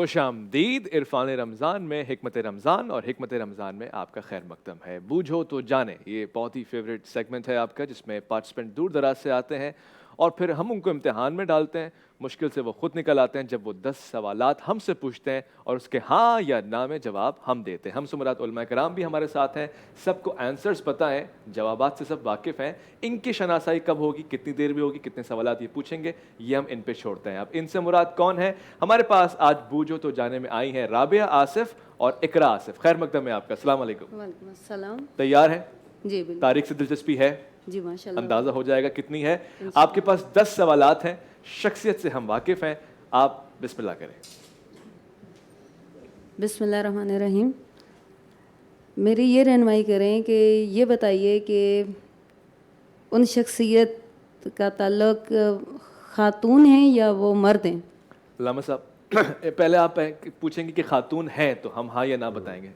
خوش آمدید عرفان رمضان میں حکمت رمضان، اور حکمت رمضان میں آپ کا خیر مقدم ہے. بوجھو تو جانے، یہ بہت ہی فیوریٹ سیگمنٹ ہے آپ کا، جس میں پارٹیسپینٹ دور دراز سے آتے ہیں اور پھر ہم ان کو امتحان میں ڈالتے ہیں. مشکل سے وہ خود نکل آتے ہیں جب وہ 10 سوالات ہم سے پوچھتے ہیں اور اس کے ہاں یا نہ میں جواب ہم دیتے ہیں. ہم سمرات علماء کرام بھی ہمارے ساتھ ہیں، سب کو آنسرز پتہ ہیں، جوابات سے سب واقف ہیں. ان کی شناسائی کب ہوگی، کتنی دیر میں ہوگی، کتنے سوالات یہ پوچھیں گے، یہ ہم ان پہ چھوڑتے ہیں. اب ان سے مراد کون ہے؟ ہمارے پاس آج بوجھو تو جانے میں آئی ہیں رابعہ آصف اور اقرا آصف. خیر مقدم ہے آپ کا. السلام علیکم. وعلیکم السلام. تیار ہیں؟ جی بالکل. تاریخ سے دلچسپی ہے؟ جی ماشاء اللہ. اندازہ ہو جائے گا کتنی ہے. آپ کے پاس 10 سوالات ہیں، شخصیت سے ہم واقف ہیں. آپ بسم اللہ کریں. بسم اللہ الرحمن الرحیم. میری یہ رہنمائی کریں کہ یہ بتائیے کہ ان شخصیت کا تعلق خاتون ہیں یا وہ مرد ہیں؟ علامہ صاحب پہلے آپ پوچھیں گے کہ خاتون ہیں تو ہم ہاں یا نہ بتائیں گے.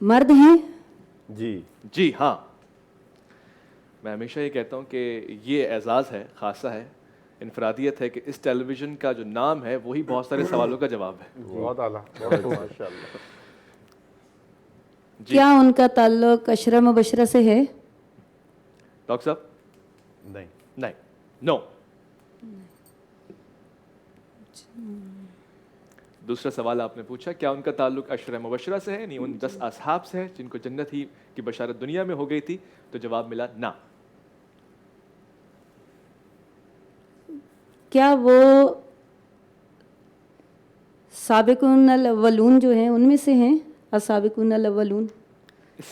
مرد ہیں؟ جی جی ہاں. میں ہمیشہ یہ کہتا ہوں کہ یہ اعزاز ہے، خاصہ ہے، انفرادیت ہے کہ اس ٹیلی ویژن کا جو نام ہے وہی بہت سارے سوالوں کا جواب ہے. بہت اعلیٰ، بہت ماشاء اللہ. کیا ان کا تعلق عشرہ مبشرہ سے ہے؟ ڈاکٹر صاحب نہیں. نہیں، نو. دوسرا سوال آپ نے پوچھا کیا ان کا تعلق عشرہ مبشرہ سے ہے، یعنی ان 10 اصحاب سے ہے جن کو جنت ہی کی بشارت دنیا میں ہو گئی تھی، تو جواب ملا نہ. کیا وہ سابقون الاولون جو ہیں ان میں سے ہیں؟ السابقون الاولون،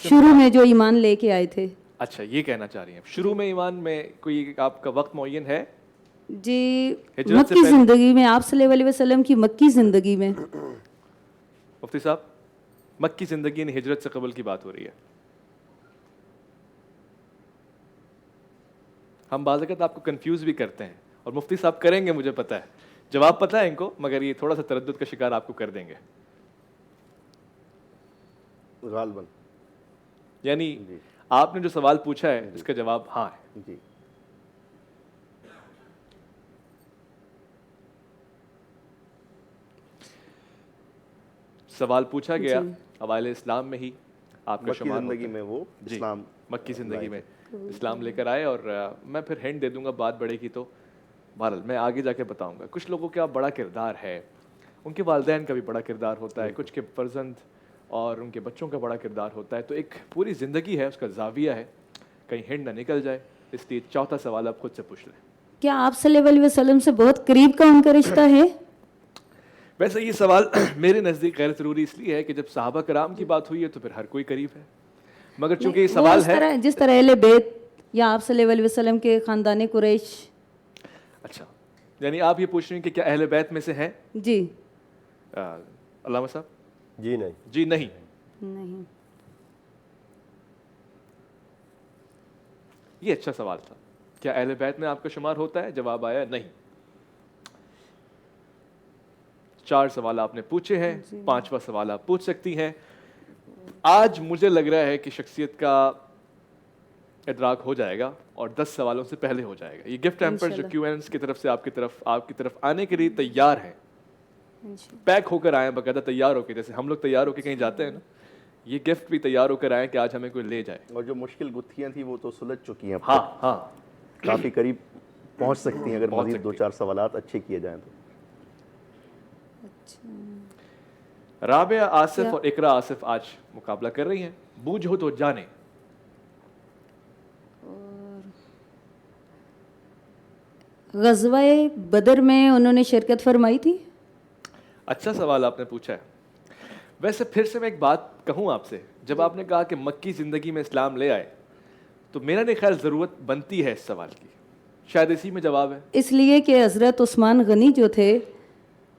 شروع میں جو ایمان لے کے آئے تھے. اچھا یہ کہنا چاہ رہی ہیں شروع میں ایمان میں کوئی آپ کا وقت معین ہے؟ جی مکی زندگی میں، آپ صلی اللہ علیہ وسلم کی مکی زندگی میں. مفتی صاحب مکی زندگی نے ہجرت سے قبل کی بات ہو رہی ہے. ہم بعض اوقات آپ کو کنفیوز بھی کرتے ہیں اور مفتی صاحب کریں گے، مجھے پتہ ہے، جواب پتہ ہے ان کو، مگر یہ تھوڑا سا تردد کا شکار آپ کو کر دیں گے. غالباً. یعنی آپ نے جو سوال پوچھا ہے اس کا جواب ہاں ہے. جی. سوال پوچھا گیا اوائل اسلام میں ہی آپ کا شمار ہوتا ہے. زندگی میں وہ اسلام، مکی زندگی میں اسلام لے کر آئے. اور میں پھر ہینڈ دے دوں گا، بات بڑھے گی تو بہرحال میں آگے جا کے بتاؤں گا. کچھ لوگوں کا بڑا کردار ہے، ان کے والدین کا بھی بڑا کردار ہوتا ہے، کچھ کے فرزند اور ان کے بچوں کا بڑا کردار ہوتا ہے. تو ایک پوری زندگی ہے، اس کا زاویہ ہے، کہیں ہینڈ نہ نکل جائے. اس لیے چوتھا سوال آپ خود سے پوچھ لیں. کیا آپ صلی اللہ علیہ وسلم سے بہت قریب کا ان کا رشتہ ہے؟ ویسے یہ سوال میرے نزدیک غیر ضروری اس لیے ہے کہ جب صحابہ کرام کی بات ہوئی ہے تو پھر ہر کوئی قریب ہے، مگر چونکہ یہ سوال ہے جس طرح اہل بیت یا آپ صلی اللہ علیہ وسلم کے خاندان قریش. اچھا یعنی آپ یہ پوچھ رہے ہیں کہ کیا اہل بیت میں سے ہیں؟ جی. علامہ صاحب جی نہیں. جی نہیں. نہیں. یہ اچھا سوال تھا. کیا اہل بیت میں آپ کا شمار ہوتا ہے؟ جواب آیا نہیں. 4 سوال آپ نے پوچھے ہیں، 5واں سوال آپ پوچھ سکتی ہیں. آج مجھے لگ رہا ہے کہ شخصیت کا ادراک ہو جائے گا اور 10 سوالوں سے پہلے ہو جائے گا. یہ گفٹ ہیمپر جو کیو اینز کی طرف سے آپ کی طرف آنے کے لیے تیار ہیں، پیک ہو کر آئیں، باقاعدہ تیار ہو کے، جیسے ہم لوگ تیار ہو کے کہیں جاتے ہیں نا، یہ گفٹ بھی تیار ہو کر آئیں کہ آج ہمیں کوئی لے جائے. اور جو مشکل گتھیاں تھیں وہ تو سلجھ چکی ہیں. ہاں ہاں کافی قریب پہنچ سکتی ہیں اگر مزید 2-4 سوالات اچھے کیے جائیں تو. رابعہ آصف اور اقرا آصف آج مقابلہ کر رہی ہیں. بوجھو تو جانے. غزوہ بدر میں انہوں نے شرکت فرمائی تھی؟ اچھا سوال آپ نے پوچھا ہے. ویسے پھر سے میں ایک بات کہوں آپ سے، جب آپ نے کہا کہ مکی زندگی میں اسلام لے آئے تو میرا نہیں خیال ضرورت بنتی ہے اس سوال کی، شاید اسی میں جواب ہے. اس لیے کہ حضرت عثمان غنی جو تھے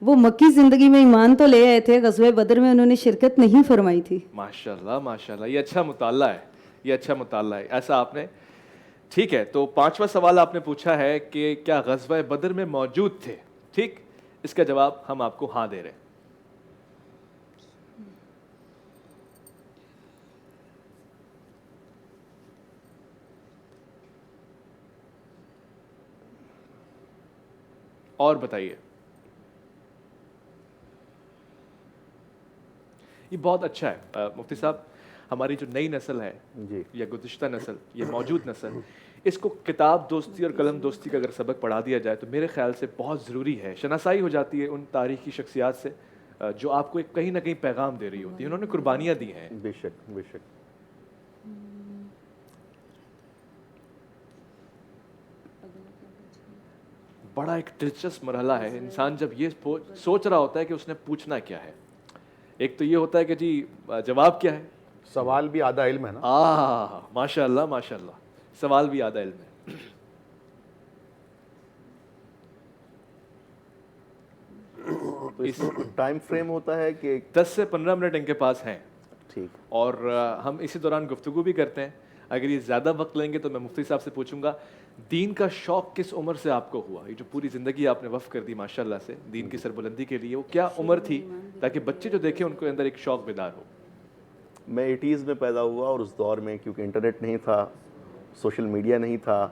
وہ مکی زندگی میں ایمان تو لے آئے تھے، غزوہ بدر میں انہوں نے شرکت نہیں فرمائی تھی. ماشاءاللہ ماشاءاللہ، یہ اچھا مطالعہ ہے، یہ اچھا مطالعہ ہے. ایسا آپ نے ٹھیک ہے. تو 5واں سوال آپ نے پوچھا ہے کہ کیا غزوہ بدر میں موجود تھے. ٹھیک، اس کا جواب ہم آپ کو ہاں دے رہے ہیں. اور بتائیے. یہ بہت اچھا ہے مفتی صاحب. ہماری جو نئی نسل ہے جی یا گزشتہ نسل یہ موجود نسل, اس کو کتاب دوستی اور قلم دوستی کا اگر سبق پڑھا دیا جائے تو میرے خیال سے بہت ضروری ہے. شناسائی ہو جاتی ہے ان تاریخی شخصیات سے جو آپ کو ایک کہیں نہ کہیں پیغام دے رہی ہوتی ہے. انہوں نے قربانیاں دی ہیں. بے شک بے شک. بڑا ایک دلچسپ مرحلہ ہے. انسان جب یہ سوچ رہا ہوتا ہے کہ اس نے پوچھنا کیا ہے, ایک تو یہ ہوتا ہے کہ جی جواب کیا ہے. سوال بھی آدھا علم ہے نا. ماشاء اللہ ماشاء اللہ, سوال بھی آدھا علم ہے. تو اس ٹائم فریم ہوتا ہے کہ 10 سے 15 منٹ ان کے پاس ہیں, ٹھیک, اور ہم اسی دوران گفتگو بھی کرتے ہیں. اگر یہ زیادہ وقت لیں گے تو میں مفتی صاحب سے پوچھوں گا دین کا شوق کس عمر سے آپ کو ہوا. یہ جو پوری زندگی آپ نے وقف کر دی ماشاء اللہ سے دین کی سربلندی کے لیے, وہ کیا عمر تھی تاکہ بچے جو دیکھیں ان کے اندر ایک شوق بیدار ہو. میں 80s میں پیدا ہوا, اور اس دور میں کیونکہ انٹرنیٹ نہیں تھا, سوشل میڈیا نہیں تھا,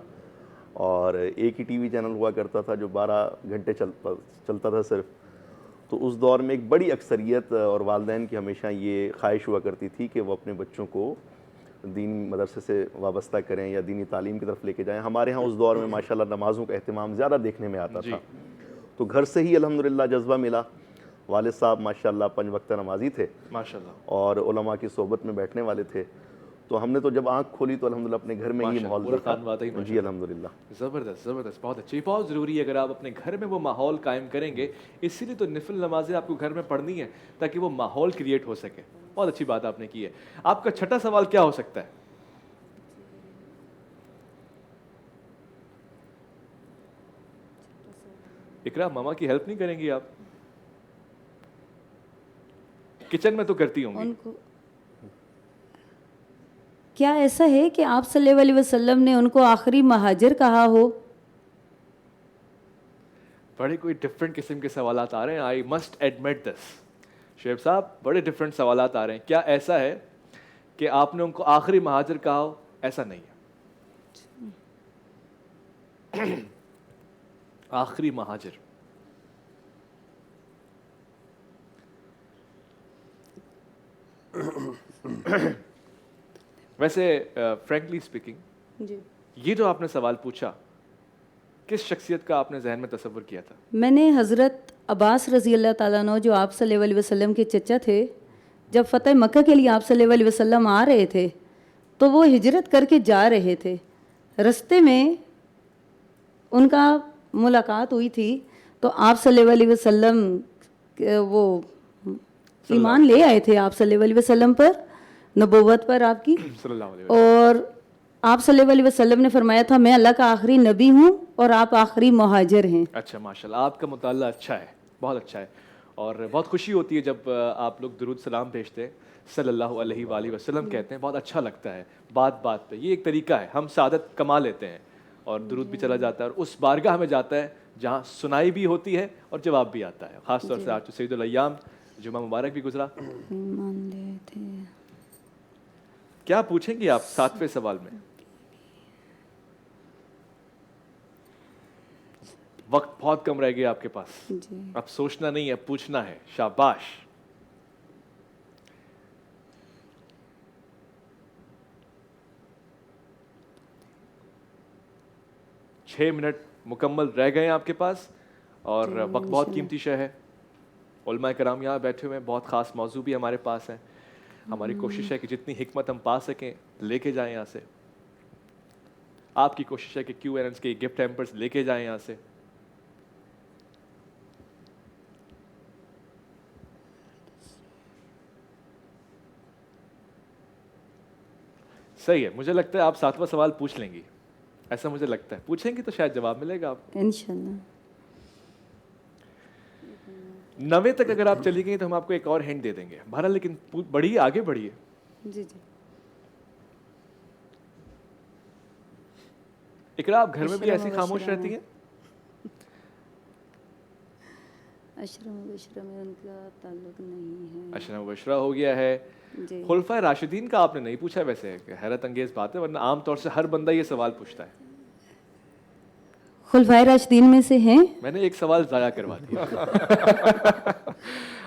اور ایک ہی ٹی وی چینل ہوا کرتا تھا جو 12 گھنٹے چلتا تھا صرف. تو اس دور میں ایک بڑی اکثریت اور والدین کی ہمیشہ یہ خواہش ہوا کرتی تھی کہ وہ اپنے بچوں کو دینی مدرسے سے وابستہ کریں یا دینی تعلیم کی طرف لے کے جائیں. ہمارے ہاں اس دور میں ماشاءاللہ نمازوں کا اہتمام زیادہ دیکھنے میں آتا تھا, تو گھر سے ہی الحمدللہ جذبہ ملا. والد صاحب ماشاءاللہ 5 وقتہ نمازی تھے ماشاءاللہ, اور علماء کی صحبت میں بیٹھنے والے تھے. تو ہم نے تو جب آنکھ کھولی تو الحمدللہ اپنے گھر میں ہی ماحول دیکھا. جی الحمدللہ. زبردست زبردست, بہت اچھی, بہت ضروری ہے. اگر آپ اپنے گھر میں وہ ماحول قائم کریں گے, اسی لیے تو نفل نمازیں آپ کو گھر میں پڑھنی ہے تاکہ وہ ماحول کریٹ ہو سکے. بہت اچھی بات آپ نے کی ہے. آپ کا چھٹا سوال کیا ہو سکتا ہے؟ اقرا ماما کی ہیلپ نہیں کریں گی آپ؟ کچن میں تو کرتی ہوں ان کو کیا ایسا ہے کہ آپ صلی اللہ علیہ وسلم نے ان کو آخری مہاجر کہا ہو؟ بڑے کوئی ڈفرینٹ قسم کے سوالات آ رہے ہیں. آئی مسٹ ایڈمٹ دس. شعیب صاحب بڑے ڈفرینٹ سوالات آ رہے ہیں. کیا ایسا ہے کہ آپ نے ان کو آخری مہاجر کہا ہو؟ ایسا نہیں ہے. آخری مہاجر ویسے فرینکلی اسپیکنگ جی, یہ جو آپ نے سوال پوچھا کس شخصیت کا آپ نے ذہن میں تصور کیا تھا؟ میں نے حضرت عباس رضی اللہ تعالیٰ عنہ جو آپ صلی اللہ علیہ وسلم کے چچا تھے, جب فتح مکہ کے لیے آپ صلی اللہ علیہ وسلم آ رہے تھے تو وہ ہجرت کر کے جا رہے تھے. رستے میں ان کا ملاقات ہوئی تھی تو آپ صلی اللہ علیہ وسلم وہ ایمان لے آئے تھے آپ صلی اللہ علیہ وسلم پر, نبوت پر آپ کی, صلی اللہ علیہ وسلم. اور آپ صلی اللہ علیہ وسلم نے فرمایا تھا میں اللہ کا آخری نبی ہوں اور آپ آخری مہاجر ہیں. اچھا ماشاءاللہ, آپ کا مطالعہ اچھا ہے, بہت اچھا ہے, اور بہت خوشی ہوتی ہے جب آپ لوگ درود سلام بھیجتے ہیں, صلی اللہ علیہ وآلہ وسلم کہتے ہیں, بہت اچھا لگتا ہے. بات بات پہ یہ ایک طریقہ ہے, ہم سعادت کما لیتے ہیں اور درود بھی چلا جاتا ہے, اور اس بارگاہ میں جاتا ہے جہاں سنائی بھی ہوتی ہے اور جواب بھی آتا ہے. خاص طور سے آج سید الایام جمعہ مبارک بھی گزرا. ایمان لے تھے. کیا پوچھیں گے آپ 7ویں سوال میں؟ وقت بہت کم رہ گیا آپ کے پاس. جی, اب سوچنا نہیں ہے, پوچھنا ہے. شاباش. چھ منٹ مکمل رہ گئے ہیں آپ کے پاس, اور وقت بہت قیمتی شے ہے. علماء کرام یہاں بیٹھے ہوئے ہیں, بہت خاص موضوع بھی ہمارے پاس ہیں. ہماری کوشش ہے کہ جتنی حکمت ہم پا سکیں لے کے جائیں یہاں سے. آپ کی کوشش ہے کہ کیو اینڈ کے گفٹ ہیمپرز لے کے جائیں یہاں سے. صحیح ہے, مجھے لگتا ہے آپ 7واں سوال پوچھ لیں گی, ایسا مجھے لگتا ہے. پوچھیں گی تو شاید جواب ملے گا آپ کو انشاءاللہ. 90 تک اگر آپ چلی گئی تو ہم آپ کو ایک اور ہینٹ دے دیں گے. بہرحال لیکن بڑھیے, آگے بڑھیے. جی جی. اقرا آپ گھر میں بھی ایسی خاموش رہتی ہیں؟ اشرا مبشرہ میں ان کا تعلق نہیں ہے. اشرا مبشرہ ہو گیا ہے. جی, خلفائے راشدین کا آپ نے نہیں پوچھا, ویسے حیرت انگیز بات ہے, ورنہ عام طور سے ہر بندہ یہ سوال پوچھتا ہے. خلفائے راشدین میں سے ہیں. میں نے ایک سوال ضائع کروا دیا.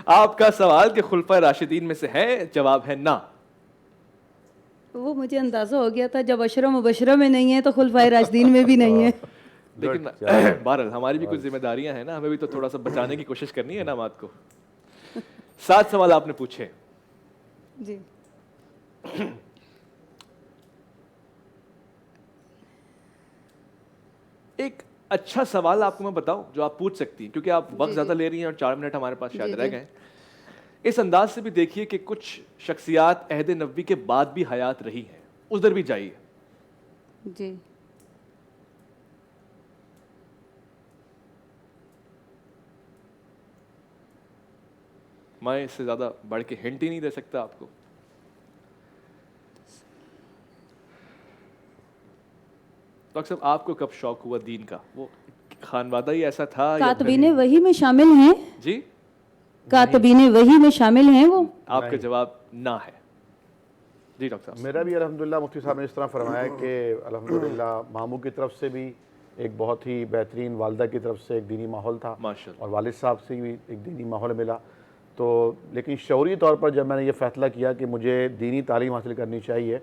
آپ کا سوال کہ خلفائے راشدین میں سے ہے، جواب ہے نہ. وہ مجھے اندازہ ہو گیا تھا، جب عشرہ مبشرہ میں نہیں ہے تو خلفائے راشدین میں بھی نہیں ہے. لیکن بہرحال ہماری بھی کچھ ذمہ داریاں ہیں نا، ہمیں بھی تو تھوڑا سا بچانے کی کوشش کرنی ہے انعامات کو. 7 سوال آپ نے پوچھے. جی ایک اچھا سوال آپ کو میں بتاؤں جو آپ پوچھ سکتی ہیں، کیونکہ آپ وقت زیادہ لے رہی ہیں اور 4 منٹ ہمارے پاس شاید رہ گئے. اس انداز سے بھی دیکھیے کہ کچھ شخصیات عہد نبوی کے بعد بھی حیات رہی ہیں، ادھر بھی جائیے. جی میں اس سے زیادہ بڑھ کے ہنٹ ہی نہیں دے سکتا آپ کو. ڈاکٹر صاحب آپ کو کب شوق ہوا دین کا؟ وہ خانوادہ ہی ایسا تھا یا کاتبین وحی میں شامل ہیں؟ جی کاتبین وحی میں شامل ہیں وہ؟ آپ کا جواب نہ ہے. جی ڈاکٹر صاحب. میرا بھی الحمدللہ مفتی صاحب نے اس طرح فرمایا کہ الحمدللہ ماموں کی طرف سے بھی ایک بہت ہی بہترین، والدہ کی طرف سے ایک دینی ماحول تھا، ماشاءاللہ. اور والد صاحب سے بھی ایک دینی ماحول ملا. تو لیکن شعوری طور پر جب میں نے یہ فیصلہ کیا کہ مجھے دینی تعلیم حاصل کرنی چاہیے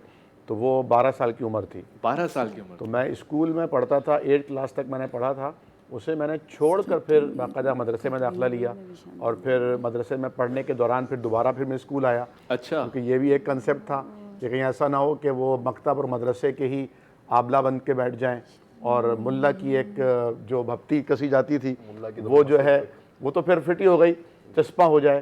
تو وہ 12 سال کی عمر تھی. 12 سال کی عمر. تو میں اسکول میں پڑھتا تھا، 8 کلاس تک میں نے پڑھا تھا. اسے میں نے چھوڑ کر پھر باقاعدہ مدرسے میں داخلہ لیا، اور پھر مدرسے میں پڑھنے کے دوران پھر دوبارہ پھر میں اسکول آیا. اچھا. کیونکہ یہ بھی ایک کنسیپٹ تھا کہ کہیں ایسا نہ ہو کہ وہ مکتب اور مدرسے کے ہی آبلہ بن کے بیٹھ جائیں، اور ملا کی ایک جو بھپتی کسی جاتی تھی وہ جو ہے وہ تو پھر فٹ ہی ہو گئی، چسپاں ہو جائے.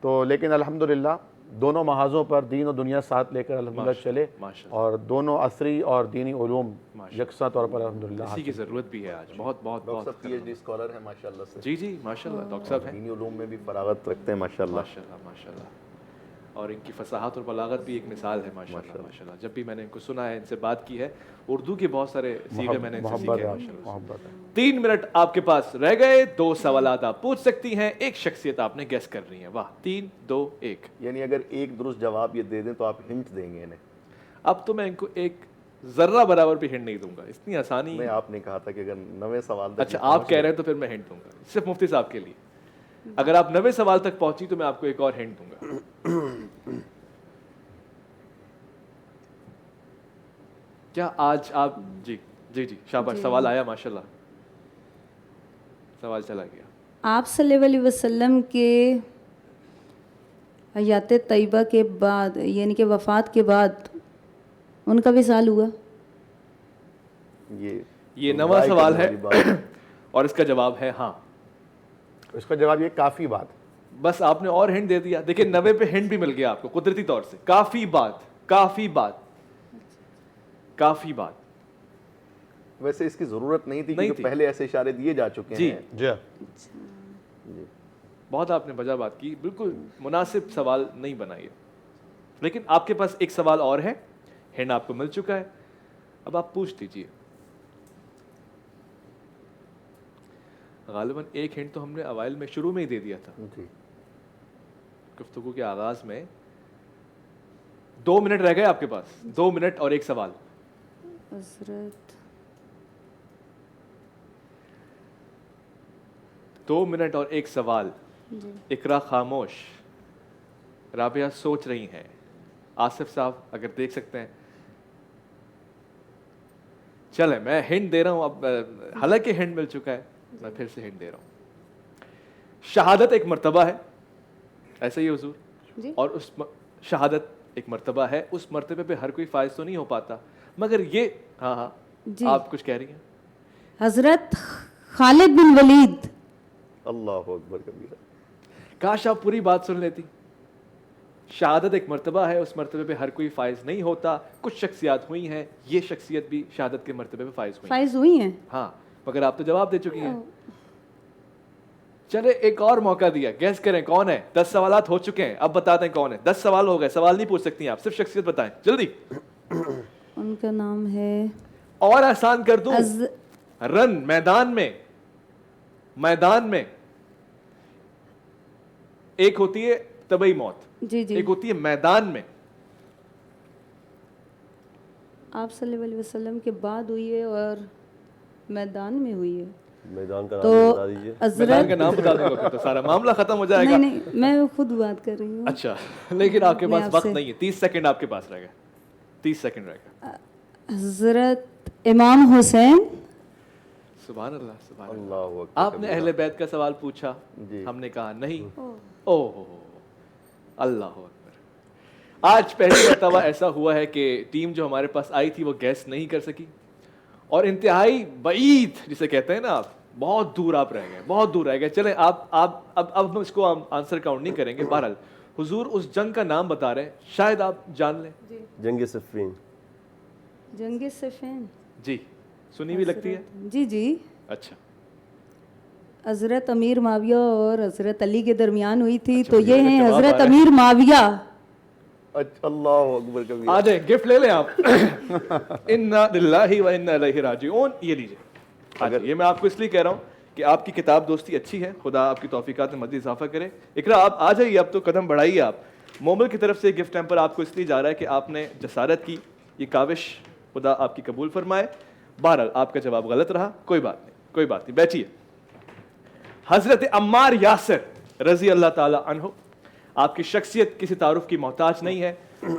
تو لیکن الحمدللہ دونوں محاذوں پر دین و دنیا ساتھ لے کر الحمدللہ چلے، اور دونوں عصری اور دینی علوم یکساں طور پر الحمدللہ اسی کی ضرورت بھی ہے آج. بہت بہت ڈاکٹر بہت صاحب پی ایچ ڈی اسکالر ہیں ماشاءاللہ سے. جی جی ماشاءاللہ ڈاکٹر صاحب ہیں. دینی علوم میں بھی فراغت رکھتے ہیں ماشاءاللہ. ماشاءاللہ ماشاءاللہ. اور ان کی فصاحت اور بلاغت بھی ایک مثال ہے ماشاءاللہ ماشاءاللہ. جب بھی میں نے ان کو سنا ہے، ان سے بات کی ہے، اردو کے بہت سارے سیغے میں نے ان سے سیکھے ہیں ماشاءاللہ. 3 منٹ آپ کے پاس رہ گئے. 2 سوالات آپ پوچھ سکتی ہیں، ایک شخصیت آپ نے گیس کرنی ہے. واہ. 3 2 1. یعنی اگر ایک درست جواب یہ دے دیں تو آپ ہنٹ دیں گے انہیں؟ اب تو میں ان کو ایک ذرہ برابر بھی ہنٹ نہیں دوں گا، اتنی آسانی. نہیں، آپ نے کہا تھا کہ اگر 9 سوال تک اچھا آپ کہہ رہے ہیں تو پھر میں ہنٹ دوں گا صرف مفتی صاحب کے لیے. اگر آپ 90 سوال تک پہنچی تو میں آپ کو ایک اور ہنٹ دوں گا. کیا آج آپ جی جی جی شاباش. سوال آیا ماشاءاللہ، سوال چلا گیا. آپ صلی اللہ علیہ وسلم کے حیات طیبہ کے بعد، یعنی کہ وفات کے بعد ان کا وصال ہوا؟ یہ 9واں سوال ہے اور اس کا جواب ہے ہاں. اس کا جواب یہ کافی بات. بس آپ نے اور ہنٹ دے دیا. دیکھیں 90 پہ ہنٹ بھی مل گیا آپ کو قدرتی طور سے. کافی بات کافی بات کافی بات. ویسے اس کی ضرورت نہیں تھی کیونکہ پہلے ایسے اشارے دیے جا چکے ہیں. جی بہت آپ نے وجہ بات کی، بالکل مناسب سوال نہیں بنائیے. لیکن آپ کے پاس ایک سوال اور ہے، ہنٹ آپ کو مل چکا ہے، اب آپ پوچھ دیجئے. غالباً ایک ہنٹ تو ہم نے اوائل میں شروع میں ہی دے دیا تھا جی. گفتگو کے آغاز میں. 2 منٹ رہ گئے آپ کے پاس. 2 منٹ اور ایک سوال. حضرت 2 منٹ اور ایک سوال. اقرا خاموش، رابعہ سوچ رہی ہیں. آصف صاحب اگر دیکھ سکتے ہیں. چلے میں ہنٹ دے رہا ہوں اب، حالانکہ ہنٹ مل چکا ہے میں پھر سے ہنٹ دے رہا ہوں. شہادت ایک مرتبہ ہے، ایسا ہی حضور، اور اس شہادت ایک مرتبہ ہے، اس مرتبے پہ ہر کوئی فائز تو نہیں ہو پاتا، مگر یہ ہاں ہاں آپ کچھ کہہ رہی ہیں. حضرت خالد بن ولید. اللہ اکبر کبیرہ. کاش آپ پوری بات سن لیتی. شہادت ایک مرتبہ ہے، اس مرتبے پہ ہر کوئی فائز نہیں ہوتا. کچھ شخصیات ہوئی ہیں، یہ شخصیت بھی شہادت کے مرتبے پہ فائز ہوئی ہیں. ہاں مگر آپ تو جواب دے چکی ہیں. چلے ایک اور موقع دیا، گیس کریں کون ہے. 10 سوالات ہو چکے ہیں، اب بتا دیں کون ہے. 10 سوال ہو گئے، سوال نہیں پوچھ سکتی آپ، صرف شخصیت بتائیں جلدی. ان کا نام ہے، اور آسان کر دوں، رن میدان میں ایک ہوتی ہے طبعی موت، ایک ہوتی ہے میدان میں. آپ صلی اللہ علیہ وسلم کے بعد ہوئی ہے اور میدان میں ہوئی ہے. میدان کا تو نام بتا دیجیے. میدان حضرت کا نام بتا دیں گے تو سارا معاملہ ختم ہو جائے گا. نہیں نہیں میں خود بات کر رہی ہوں. اچھا لیکن آپ کے میں پاس آپ وقت سے- نہیں ہے, 30 سیکنڈ آپ کے پاس رہ گئے, 30 سیکنڈ رہ گئے. حضرت امام حسین. سبحان اللہ سبحان اللہ. اللہ اکبر. آپ نے اہل بیت کا سوال پوچھا, جی. ہم نے کہا نہیں. اوہ اللہ اکبر. آج پہلی مرتبہ ایسا ہوا ہے کہ ٹیم جو ہمارے پاس آئی تھی وہ گیس نہیں کر سکی, اور انتہائی بعید جسے کہتے ہیں نا آپ, بہت دور آپ رہ گئے, بہت دور رہ گئے. چلیں آپ اب ہم اس کو آنسر کاؤنٹ نہیں کریں گے. بہرحال حضور اس جنگ کا نام بتا رہے ہیں, شاید آپ جان لیں. جنگ صفین. جنگ صفین. جی سنی بھی لگتی ہے. جی جی. اچھا حضرت امیر معاویہ اور حضرت علی کے درمیان ہوئی تھی, اچھا، تو مجھے یہ ہیں جواب آ حضرت رہا ہے. امیر معاویہ. اچھا اللہ اکبر کبھی. آ جائیں, گفٹ لے لیں آپ. انا للہ و انا الیہ راجعون. یہ لیجیے. اگر یہ میں آپ کو اس لیے کہہ رہا ہوں کہ آپ کی کتاب دوستی اچھی ہے, خدا آپ کی توفیقات میں مزید اضافہ کرے. اقرا آپ آ جائیے, اب تو قدم بڑھائیے. آپ مومل کی طرف سے گفٹ ٹیمپر آپ کو اس لیے جا رہا ہے کہ آپ نے جسارت کی, یہ کاوش خدا آپ کی قبول فرمائے. بہرحال آپ کا جواب غلط رہا, کوئی بات نہیں, کوئی بات نہیں, بیٹھیے. حضرت عمار یاسر رضی اللہ تعالی عنہ, آپ کی شخصیت کسی تعارف کی محتاج نہیں ہے,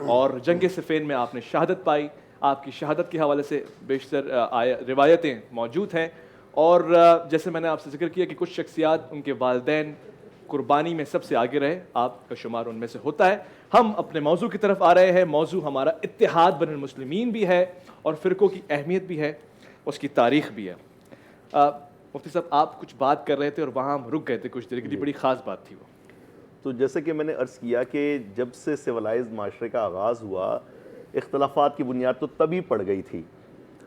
اور جنگ صفین میں آپ نے شہادت پائی. آپ کی شہادت کے حوالے سے بیشتر روایتیں موجود ہیں, اور جیسے میں نے آپ سے ذکر کیا کہ کچھ شخصیات ان کے والدین قربانی میں سب سے آگے رہے, آپ کا شمار ان میں سے ہوتا ہے. ہم اپنے موضوع کی طرف آ رہے ہیں. موضوع ہمارا اتحاد بین المسلمین بھی ہے, اور فرقوں کی اہمیت بھی ہے, اس کی تاریخ بھی ہے. مفتی صاحب آپ کچھ بات کر رہے تھے اور وہاں ہم رک گئے تھے کچھ دیر کے لیے, بڑی خاص بات تھی وہ. تو جیسے کہ میں نے عرض کیا کہ جب سے سویلائزڈ معاشرے کا آغاز ہوا, اختلافات کی بنیاد تو تبھی پڑ گئی تھی,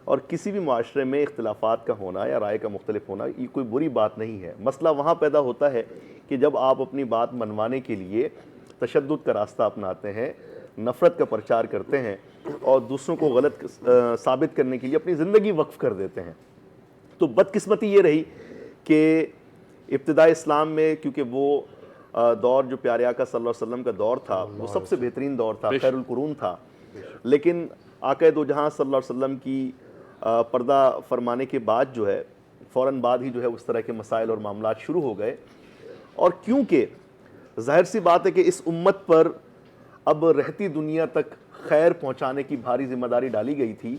اور کسی بھی معاشرے میں اختلافات کا ہونا یا رائے کا مختلف ہونا یہ کوئی بری بات نہیں ہے. مسئلہ وہاں پیدا ہوتا ہے کہ جب آپ اپنی بات منوانے کے لیے تشدد کا راستہ اپناتے ہیں, نفرت کا پرچار کرتے ہیں, اور دوسروں کو غلط ثابت کرنے کے لیے اپنی زندگی وقف کر دیتے ہیں. تو بدقسمتی یہ رہی کہ ابتداء اسلام میں, کیونکہ وہ دور جو پیارے آقا صلی اللہ علیہ وسلم کا دور تھا وہ سب سے بہترین دور تھا, خیر القرون تھا, لیکن آقا دو جہاں صلی اللہ علیہ وسلم کی پردہ فرمانے کے بعد جو ہے فوراً بعد ہی جو ہے اس طرح کے مسائل اور معاملات شروع ہو گئے. اور کیونکہ ظاہر سی بات ہے کہ اس امت پر اب رہتی دنیا تک خیر پہنچانے کی بھاری ذمہ داری ڈالی گئی تھی,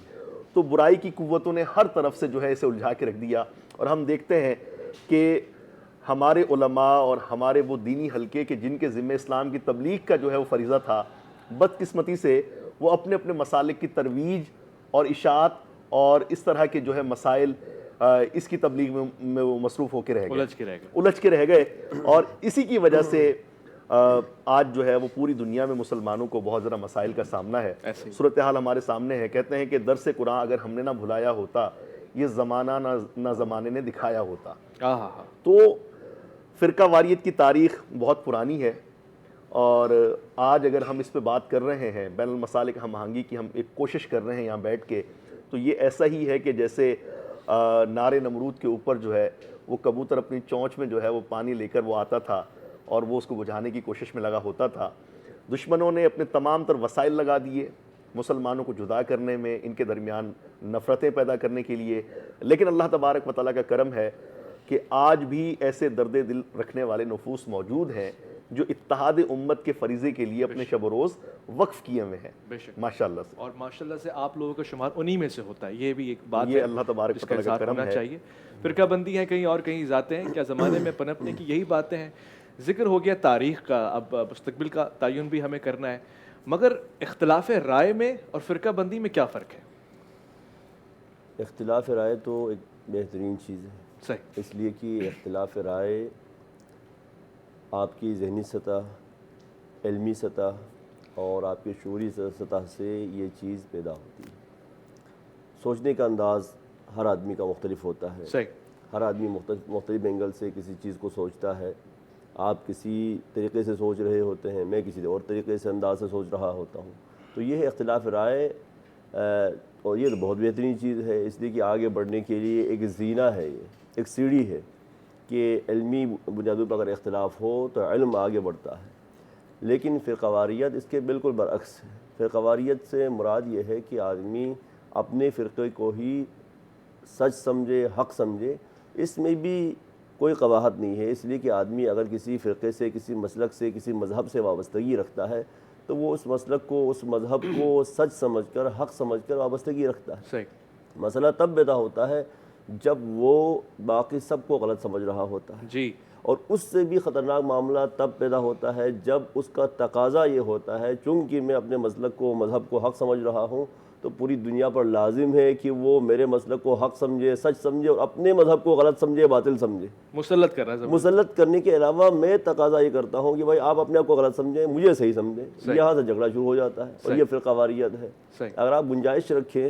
تو برائی کی قوتوں نے ہر طرف سے جو ہے اسے الجھا کے رکھ دیا. اور ہم دیکھتے ہیں کہ ہمارے علماء اور ہمارے وہ دینی حلقے کہ جن کے ذمہ اسلام کی تبلیغ کا جو ہے وہ فریضہ تھا, بدقسمتی سے وہ اپنے اپنے مسالک کی ترویج اور اشاعت اور اس طرح کے جو ہے مسائل اس کی تبلیغ میں وہ مصروف ہو کے رہ گئے, الجھ کے رہ گئے. اور اسی کی وجہ سے آج جو ہے وہ پوری دنیا میں مسلمانوں کو بہت ذرا مسائل کا سامنا ہے. صورتحال ہمارے سامنے ہے. کہتے ہیں کہ درس قرآن اگر ہم نے نہ بھلایا ہوتا, یہ زمانہ نہ زمانے نے دکھایا ہوتا. تو فرقہ واریت کی تاریخ بہت پرانی ہے, اور آج اگر ہم اس پہ بات کر رہے ہیں, بین المسالک ہم آہنگی کی ہم ایک کوشش کر رہے ہیں یہاں بیٹھ کے, تو یہ ایسا ہی ہے کہ جیسے نار نمرود کے اوپر جو ہے وہ کبوتر اپنی چونچ میں جو ہے وہ پانی لے کر وہ آتا تھا اور وہ اس کو بجھانے کی کوشش میں لگا ہوتا تھا. دشمنوں نے اپنے تمام تر وسائل لگا دیے مسلمانوں کو جدا کرنے میں, ان کے درمیان نفرتیں پیدا کرنے کے لیے, لیکن اللہ تبارک و تعالیٰ کا کرم ہے کہ آج بھی ایسے درد دل رکھنے والے نفوس موجود ہیں جو اتحاد امت کے فریضے کے لیے اپنے شب و روز وقف کیے ہوئے ہیں. ماشاءاللہ سے, اور ماشاءاللہ سے آپ لوگوں کا شمار انہی میں سے ہوتا ہے. یہ بھی ایک بات یہ اللہ تبارک و تعالیٰ کا کرم ہے. چاہیے. فرقہ بندی ہیں کہیں اور کہیں ذاتیں ہیں, کیا زمانے میں پنپنے کی یہی باتیں ہیں. ذکر ہو گیا تاریخ کا, اب مستقبل کا تعین بھی ہمیں کرنا ہے, مگر اختلاف رائے میں اور فرقہ بندی میں کیا فرق ہے؟ اختلاف رائے تو ایک بہترین چیز ہے. صحیح. اس لیے کہ اختلاف رائے آپ کی ذہنی سطح, علمی سطح اور آپ کی شعوری سطح سے یہ چیز پیدا ہوتی ہے. سوچنے کا انداز ہر آدمی کا مختلف ہوتا ہے. صحیح. ہر آدمی مختلف اینگل سے کسی چیز کو سوچتا ہے. آپ کسی طریقے سے سوچ رہے ہوتے ہیں, میں کسی اور طریقے سے انداز سے سوچ رہا ہوتا ہوں. تو یہ ہے اختلاف رائے, اور یہ تو بہت بہترین چیز ہے. اس لیے کہ آگے بڑھنے کے لیے ایک زینہ ہے, یہ ایک سیڑھی ہے کہ علمی بنیادوں پر اگر اختلاف ہو تو علم آگے بڑھتا ہے. لیکن فرقہ واریت اس کے بالکل برعکس ہے. فرقہ واریت سے مراد یہ ہے کہ آدمی اپنے فرقے کو ہی سچ سمجھے, حق سمجھے, اس میں بھی کوئی قباحت نہیں ہے، اس لیے کہ آدمی اگر کسی فرقے سے، کسی مسلک سے، کسی مذہب سے وابستگی رکھتا ہے تو وہ اس مسلک کو، اس مذہب کو سچ سمجھ کر، حق سمجھ کر وابستگی رکھتا ہے۔ صحیح۔ مسئلہ تب پیدا ہوتا ہے جب وہ باقی سب کو غلط سمجھ رہا ہوتا ہے، جی اور اس سے بھی خطرناک معاملہ تب پیدا ہوتا ہے جب اس کا تقاضا یہ ہوتا ہے، چونکہ میں اپنے مسلک کو، مذہب کو حق سمجھ رہا ہوں تو پوری دنیا پر لازم ہے کہ وہ میرے مسلک کو حق سمجھے، سچ سمجھے، اور اپنے مذہب کو غلط سمجھے، باطل سمجھے۔ مسلط کر رہا ہے مسلط کرنے کے علاوہ میں تقاضا یہ کرتا ہوں کہ بھائی آپ اپنے آپ کو غلط سمجھیں، مجھے صحیح سمجھیں۔ یہاں سے جھگڑا شروع ہو جاتا ہے، اور یہ فرقہ واریت ہے۔ صحیح۔ اگر آپ گنجائش رکھیں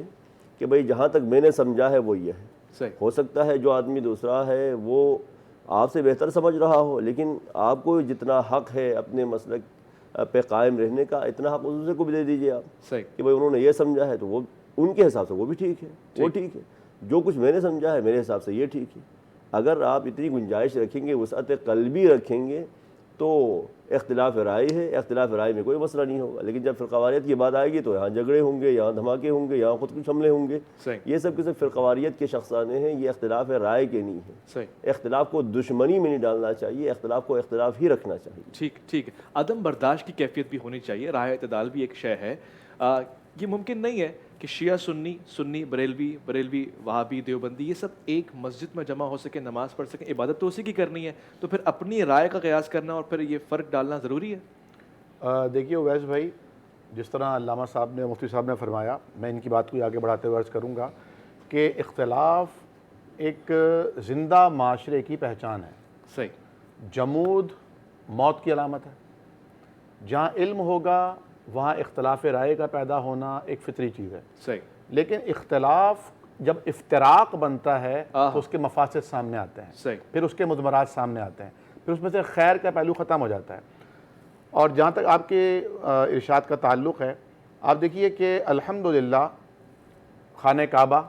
کہ بھئی جہاں تک میں نے سمجھا ہے وہ یہ ہے، صحیح۔ ہو سکتا ہے جو آدمی دوسرا ہے وہ آپ سے بہتر سمجھ رہا ہو، لیکن آپ کو جتنا حق ہے اپنے مسلک پہ قائم رہنے کا، اتنا حق دوسرے کو بھی دے دیجیے آپ، صحیح کہ بھئی انہوں نے یہ سمجھا ہے تو وہ ان کے حساب سے وہ بھی ٹھیک ہے، وہ ٹھیک ہے، جو کچھ میں نے سمجھا ہے میرے حساب سے یہ ٹھیک ہے۔ اگر آپ اتنی گنجائش رکھیں گے، وسعت قلبی رکھیں گے، تو اختلاف رائے ہے، اختلاف رائے میں کوئی مسئلہ نہیں ہوگا۔ لیکن جب فرقہ واریت کی بات آئے گی تو یہاں جھگڑے ہوں گے، یہاں دھماکے ہوں گے، یہاں خود کچھ حملے ہوں گے۔ صحیح۔ یہ سب کے سب فرقہ واریت کے شخصانے ہیں، یہ اختلاف رائے کے نہیں ہیں۔ صحیح۔ اختلاف کو دشمنی میں نہیں ڈالنا چاہیے، اختلاف کو اختلاف ہی رکھنا چاہیے۔ ٹھیک ٹھیک ہے، عدم برداشت کی کیفیت بھی ہونی چاہیے، راہ اعتدال بھی ایک شے ہے۔ یہ ممکن نہیں ہے کہ شیعہ سنی، سنی بریلوی، بریلوی وہابی، دیوبندی، یہ سب ایک مسجد میں جمع ہو سکے، نماز پڑھ سکیں، عبادت تو اسی کی کرنی ہے، تو پھر اپنی رائے کا قیاس کرنا اور پھر یہ فرق ڈالنا ضروری ہے۔ دیکھیے اویس بھائی، جس طرح علامہ صاحب نے، مفتی صاحب نے فرمایا، میں ان کی بات کو آگے بڑھاتے ہوئے عرض کروں گا کہ اختلاف ایک زندہ معاشرے کی پہچان ہے۔ صحیح۔ جمود موت کی علامت ہے۔ جہاں علم ہوگا وہاں اختلاف رائے کا پیدا ہونا ایک فطری چیز ہے۔ صحیح۔ لیکن اختلاف جب افتراق بنتا ہے تو اس کے مفاسد سامنے آتے ہیں، صحیح۔ پھر اس کے مضمرات سامنے آتے ہیں، پھر اس میں سے خیر کا پہلو ختم ہو جاتا ہے۔ اور جہاں تک آپ کے ارشاد کا تعلق ہے، آپ دیکھیے کہ الحمدللہ خانہ کعبہ،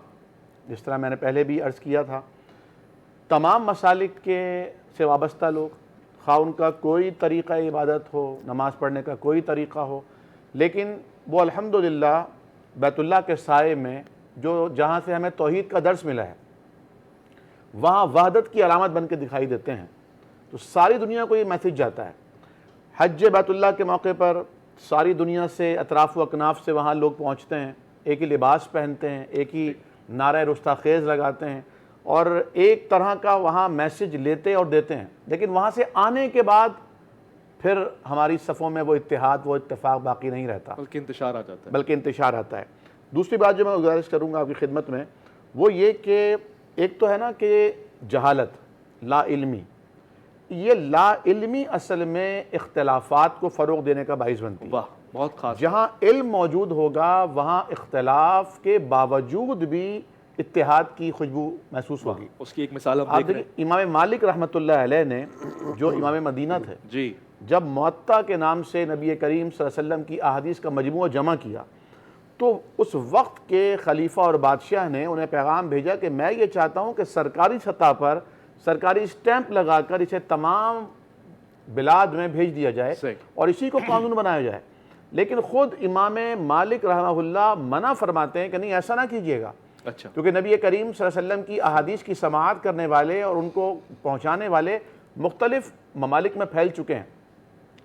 جس طرح میں نے پہلے بھی عرض کیا تھا، تمام مسالک کے سے وابستہ لوگ، خواہ ان کا کوئی طریقہ عبادت ہو، نماز پڑھنے کا کوئی طریقہ ہو، لیکن وہ الحمدللہ بیت اللہ کے سائے میں جو جہاں سے ہمیں توحید کا درس ملا ہے، وہاں وحدت کی علامت بن کے دکھائی دیتے ہیں۔ تو ساری دنیا کو یہ میسیج جاتا ہے۔ حج بیت اللہ کے موقع پر ساری دنیا سے، اطراف و اکناف سے وہاں لوگ پہنچتے ہیں، ایک ہی لباس پہنتے ہیں، ایک ہی نعرہ رستاخیز لگاتے ہیں، اور ایک طرح کا وہاں میسیج لیتے اور دیتے ہیں۔ لیکن وہاں سے آنے کے بعد پھر ہماری صفوں میں وہ اتحاد، وہ اتفاق باقی نہیں رہتا، بلکہ انتشار آ جاتا ہے۔ بلکہ انتشار آتا ہے۔ دوسری بات جو میں گزارش کروں گا آپ کی خدمت میں، وہ یہ کہ ایک تو ہے نا کہ جہالت، لا علمی، یہ لا علمی اصل میں اختلافات کو فروغ دینے کا باعث بنتی ہے۔ واہ، بہت خاص۔ جہاں علم موجود ہوگا وہاں اختلاف کے باوجود بھی اتحاد کی خوشبو محسوس ہوگی۔ اس کی ایک مثال ہم آپ دیکھ رہے دیکھیں امام مالک رحمۃ اللہ علیہ نے، جو امام مدینہ تھے، ہیں۔ جی جب موطا کے نام سے نبی کریم صلی اللہ علیہ وسلم کی احادیث کا مجموعہ جمع کیا تو اس وقت کے خلیفہ اور بادشاہ نے انہیں پیغام بھیجا کہ میں یہ چاہتا ہوں کہ سرکاری سطح پر سرکاری اسٹیمپ لگا کر اسے تمام بلاد میں بھیج دیا جائے صحیح۔ اور اسی کو قانون بنایا جائے۔ لیکن خود امام مالک رحمہ اللہ منع فرماتے ہیں کہ نہیں، ایسا نہ کیجیے گا، اچھا۔ کیونکہ نبی کریم صلی اللہ علیہ وسلم کی احادیث کی سماعت کرنے والے اور ان کو پہنچانے والے مختلف ممالک میں پھیل چکے ہیں۔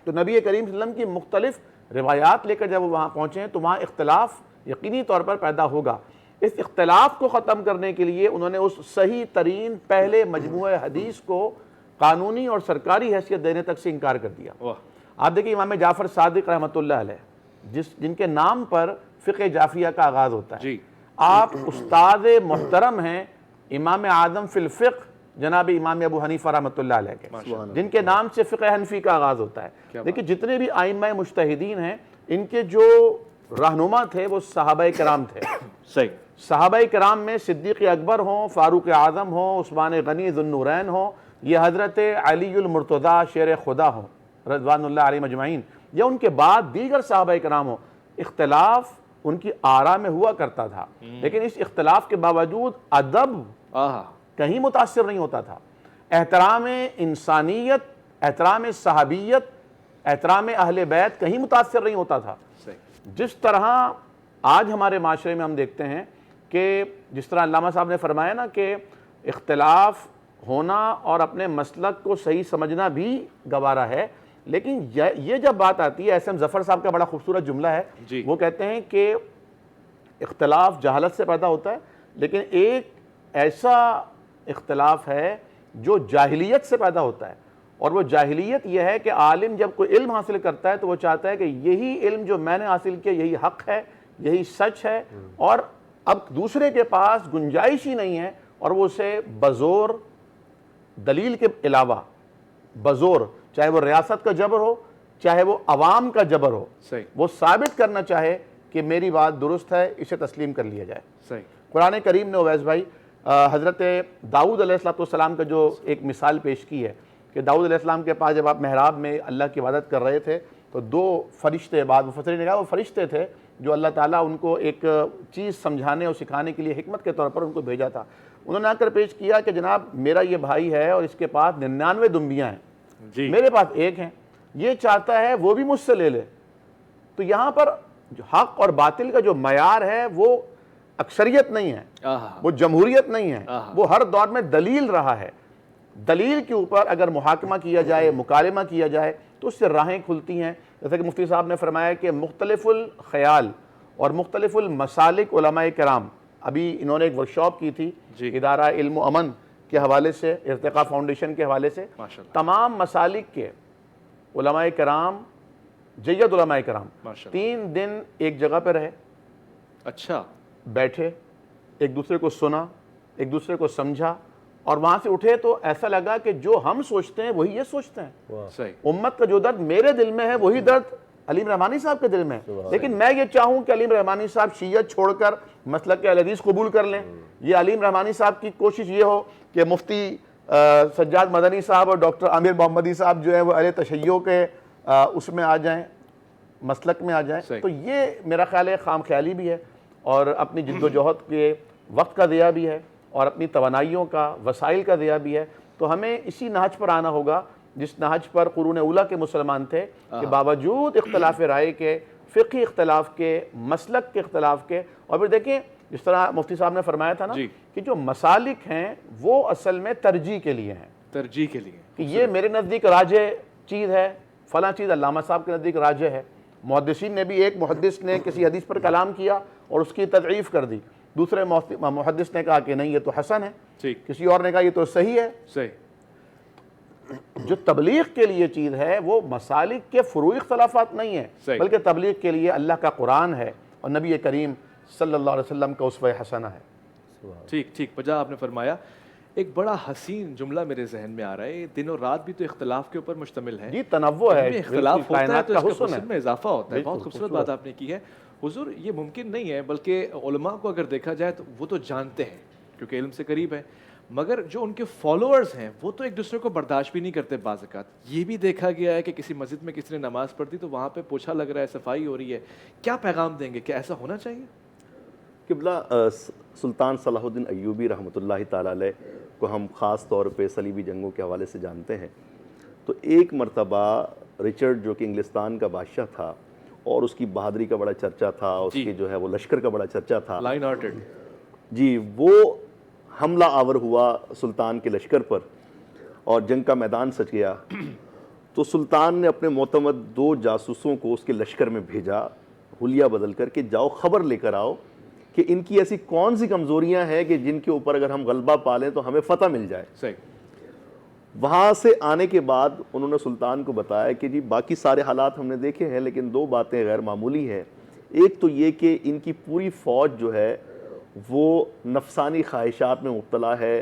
تو نبی کریم صلی اللہ علیہ وسلم کی مختلف روایات لے کر جب وہ وہاں پہنچے ہیں تو وہاں اختلاف یقینی طور پر پیدا ہوگا۔ اس اختلاف کو ختم کرنے کے لیے انہوں نے اس صحیح ترین پہلے مجموعہ حدیث کو قانونی اور سرکاری حیثیت دینے تک سے انکار کر دیا۔ واہ، آپ دیکھیں امام جعفر صادق رحمۃ اللہ علیہ، جن کے نام پر فقہ جعفریہ کا آغاز ہوتا ہے، جی آپ استاد محترم ہیں امام اعظم فی الفقہ جناب امام ابو حنیفہ رحمۃ اللہ علیہ کے، جن کے نام سے فقہ حنفی کا آغاز ہوتا ہے۔ دیکھیں جتنے بھی ائمہ مجتہدین ہیں، ان کے جو رہنما تھے وہ صحابہ کرام تھے۔ صحیح۔ صحابہ کرام میں صدیق اکبر ہوں، فاروق اعظم ہوں، عثمان غنی ذو النورین ہوں، یہ حضرت علی المرتضیٰ شیر خدا ہوں رضوان اللہ علیہ مجمعین، یا ان کے بعد دیگر صحابہ کرام ہوں، اختلاف ان کی آراء میں ہوا کرتا تھا، لیکن اس اختلاف کے باوجود ادب کہیں متاثر نہیں ہوتا تھا۔ احترام انسانیت، احترام صحابیت، احترام اہل بیت کہیں متاثر نہیں ہوتا تھا۔ جس طرح آج ہمارے معاشرے میں ہم دیکھتے ہیں کہ جس طرح علامہ صاحب نے فرمایا نا کہ اختلاف ہونا اور اپنے مسلک کو صحیح سمجھنا بھی گوارا ہے، لیکن یہ جب بات آتی ہے، ایس ایم ظفر صاحب کا بڑا خوبصورت جملہ ہے، جی۔ وہ کہتے ہیں کہ اختلاف جہالت سے پیدا ہوتا ہے، لیکن ایک ایسا اختلاف ہے جو جاہلیت سے پیدا ہوتا ہے، اور وہ جاہلیت یہ ہے کہ عالم جب کوئی علم حاصل کرتا ہے تو وہ چاہتا ہے کہ یہی علم جو میں نے حاصل کیا یہی حق ہے، یہی سچ ہے، اور اب دوسرے کے پاس گنجائش ہی نہیں ہے، اور وہ اسے بزور دلیل کے علاوہ بزور، چاہے وہ ریاست کا جبر ہو چاہے وہ عوام کا جبر ہو، صحیح، وہ ثابت کرنا چاہے کہ میری بات درست ہے، اسے تسلیم کر لیا جائے۔ صحیح، قرآن کریم نے اویس بھائی حضرت داؤد علیہ السلام کا جو ایک مثال پیش کی ہے کہ داؤد علیہ السلام کے پاس جب آپ محراب میں اللہ کی عبادت کر رہے تھے تو دو فرشتے، بعد مفسرین نے کہا وہ فرشتے تھے جو اللہ تعالیٰ ان کو ایک چیز سمجھانے اور سکھانے کے لیے حکمت کے طور پر ان کو بھیجا تھا۔ انہوں نے آ کر پیش کیا کہ جناب میرا یہ بھائی ہے اور اس کے پاس 99 دمبیاں ہیں، جی، میرے پاس ایک ہیں، یہ چاہتا ہے وہ بھی مجھ سے لے لے۔ تو یہاں پر حق اور باطل کا جو معیار ہے وہ اکثریت نہیں ہے، آہا، وہ جمہوریت نہیں ہے، آہا۔ وہ ہر دور میں دلیل رہا ہے۔ دلیل کے اوپر اگر محاکمہ کیا جائے، مکالمہ کیا جائے تو اس سے راہیں کھلتی ہیں۔ جیسا کہ مفتی صاحب نے فرمایا کہ مختلف الخیال اور مختلف المسالک علماء کرام، ابھی انہوں نے ایک ورکشاپ کی تھی جی۔ ادارہ علم و امن کے حوالے سے، ارتقاء فاؤنڈیشن کے حوالے سے، ماشاءاللہ، تمام مسالک کے علماء کرام، جید علماء کرام ماشاءاللہ، 3 دن ایک جگہ پہ رہے، اچھا، بیٹھے، ایک دوسرے کو سنا، ایک دوسرے کو سمجھا، اور وہاں سے اٹھے تو ایسا لگا کہ جو ہم سوچتے ہیں وہی یہ سوچتے ہیں۔ صحیح، امت کا جو درد میرے دل میں ہے وہی درد علیم رحمانی صاحب کے دل میں ہے، لیکن میں یہ چاہوں کہ علیم رحمانی صاحب شیعت چھوڑ کر مسلک اہل حدیث قبول کر لیں، یہ علیم رحمانی صاحب کی کوشش یہ ہو کہ مفتی سجاد مدنی صاحب اور ڈاکٹر عامر محمدی صاحب جو ہے وہ اہل تشیع کے اس میں آ جائیں، مسلک میں آ جائیں۔ صحیح۔ تو یہ میرا خیال ہے خام خیالی بھی ہے، اور اپنی جد و جہد کے وقت کا ضیاع بھی ہے، اور اپنی توانائیوں کا، وسائل کا ضیاع بھی ہے۔ تو ہمیں اسی نہج پر آنا ہوگا جس نہج پر قرون اولیٰ کے مسلمان تھے کہ باوجود اختلاف رائے کے، فقہی اختلاف کے، مسلک کے اختلاف کے، اور پھر دیکھیں جس طرح مفتی صاحب نے فرمایا تھا نا جی۔ کہ جو مسالک ہیں وہ اصل میں ترجیح کے لیے ہیں، ترجیح کے لیے، کہ یہ میرے نزدیک راجح چیز ہے، فلاں چیز علامہ صاحب کے نزدیک راجح ہے۔ محدثین نے بھی، ایک محدث نے کسی حدیث پر کلام کیا اور اس کی تضعیف کر دی، دوسرے محدث نے کہا کہ نہیں یہ تو حسن ہے، ٹھیک، کسی اور نے کہا یہ تو صحیح ہے۔ صحیح، جو تبلیغ کے لیے چیز ہے وہ مسالک کے فروعی اختلافات نہیں ہیں، صحیح۔ بلکہ تبلیغ کے لیے اللہ کا قرآن ہے اور نبی کریم صلی اللہ علیہ وسلم کا اسوہ حسنہ ہے۔ ٹھیک ٹھیک، پجا آپ نے فرمایا۔ ایک بڑا حسین جملہ میرے ذہن میں آ رہا ہے، دن اور رات بھی تو اختلاف کے اوپر مشتمل ہے، جی تنوع ہے، میں اختلاف ہوتا ہے کائنات تو کا اس کے حسن ہے۔ حسن میں اضافہ ہوتا ہے۔ بالکل، بہت خوبصورت بات آپ نے کی ہے حضور۔ یہ ممکن نہیں ہے، بلکہ علماء کو اگر دیکھا جائے تو وہ تو جانتے ہیں کیونکہ علم سے قریب ہے، مگر جو ان کے فالوورز ہیں وہ تو ایک دوسرے کو برداشت بھی نہیں کرتے بعض اوقات۔ یہ بھی دیکھا گیا ہے کہ کسی مسجد میں کسی نے نماز پڑھ دی تو وہاں پہ پوچھا لگ رہا ہے، صفائی ہو رہی ہے، کیا پیغام دیں گے؟ کیا ایسا ہونا چاہیے؟ قبلہ سلطان صلاح الدین ایوبی رحمۃ اللہ تعالیٰ علیہ کو ہم خاص طور پہ صلیبی جنگوں کے حوالے سے جانتے ہیں۔ تو ایک مرتبہ رچرڈ جو کہ انگلستان کا بادشاہ تھا اور اس کی بہادری کا بڑا چرچا تھا، اس کے جو ہے وہ لشکر کا بڑا چرچا تھا، لائن ہارٹڈ، جی، وہ حملہ آور ہوا سلطان کے لشکر پر اور جنگ کا میدان سج گیا۔ تو سلطان نے اپنے معتمد 2 جاسوسوں کو اس کے لشکر میں بھیجا، حلیہ بدل کر کہ جاؤ خبر لے کر آؤ کہ ان کی ایسی کون سی کمزوریاں ہیں کہ جن کے اوپر اگر ہم غلبہ پالیں تو ہمیں فتح مل جائے۔ صحیح، وہاں سے آنے کے بعد انہوں نے سلطان کو بتایا کہ جی باقی سارے حالات ہم نے دیکھے ہیں لیکن 2 باتیں غیر معمولی ہیں۔ ایک تو یہ کہ ان کی پوری فوج جو ہے وہ نفسانی خواہشات میں مبتلا ہے،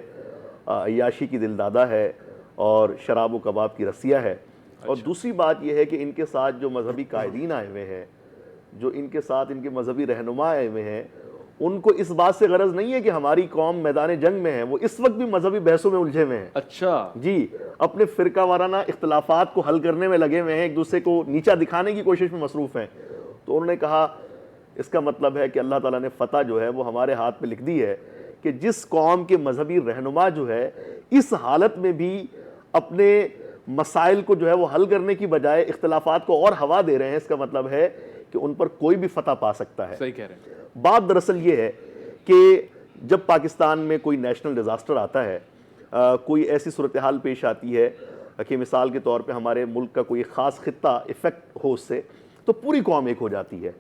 عیاشی کی دلدادہ ہے اور شراب و کباب کی رسیہ ہے۔ اور دوسری بات یہ ہے کہ ان کے ساتھ جو مذہبی قائدین آئے ہوئے ہیں، جو ان کے ساتھ ان کے مذہبی رہنما آئے ہوئے ہیں، ان کو اس بات سے غرض نہیں ہے کہ ہماری قوم میدان جنگ میں ہے، وہ اس وقت بھی مذہبی بحثوں میں الجھے ہوئے ہیں۔ اچھا، جی، اپنے فرقہ وارانہ اختلافات کو حل کرنے میں لگے ہوئے ہیں، ایک دوسرے کو نیچا دکھانے کی کوشش میں مصروف ہیں۔ تو انہوں نے کہا اس کا مطلب ہے کہ اللہ تعالیٰ نے فتح جو ہے وہ ہمارے ہاتھ میں لکھ دی ہے کہ جس قوم کے مذہبی رہنما جو ہے اس حالت میں بھی اپنے مسائل کو جو ہے وہ حل کرنے کی بجائے اختلافات کو اور ہوا دے رہے ہیں، اس کا مطلب ہے کہ ان پر کوئی بھی فتح پا سکتا ہے۔ صحیح کہہ رہے ہیں۔ بات دراصل یہ ہے کہ جب پاکستان میں کوئی نیشنل ڈیزاسٹر آتا ہے کوئی ایسی صورتحال پیش آتی ہے کہ مثال کے طور پہ ہمارے ملک کا کوئی خاص خطہ افیکٹ ہو اس سے، تو پوری قوم ایک ہو جاتی ہے.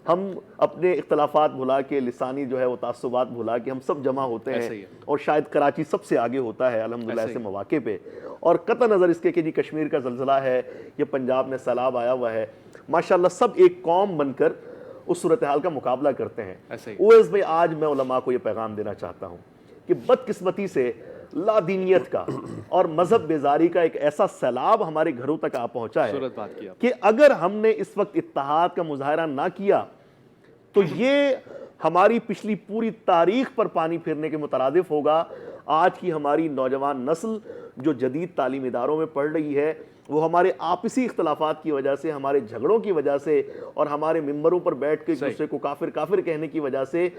ہم اپنے اختلافات بھلا کے، لسانی جو ہے وہ تعصبات بھلا کے ہم سب جمع ہوتے ہیں، اور شاید کراچی سب سے آگے ہوتا ہے الحمدللہ ایسے مواقع پہ. اور قطع نظر اس کے کہ جی کشمیر کا زلزلہ ہے یا پنجاب میں سیلاب آیا ہوا ہے، ماشاءاللہ سب ایک قوم بن کر اس صورتحال کا مقابلہ کرتے ہیں. اویس بھائی، آج میں علماء کو یہ پیغام دینا چاہتا ہوں کہ بدقسمتی سے لا دینیت کا اور مذہب بیزاری کا ایک ایسا سیلاب ہمارے گھروں تک آ پہنچا ہے کہ اگر ہم نے اس وقت اتحاد کا مظاہرہ نہ کیا تو یہ ہماری پچھلی پوری تاریخ پر پانی پھرنے کے مترادف ہوگا. آج کی ہماری نوجوان نسل جو جدید تعلیم اداروں میں پڑھ رہی ہے، وہ ہمارے آپسی اختلافات کی وجہ سے، ہمارے جھگڑوں کی وجہ سے، اور ہمارے ممبروں پر بیٹھ کے ایک دوسرے کو کافر کافر کہنے کی وجہ سے،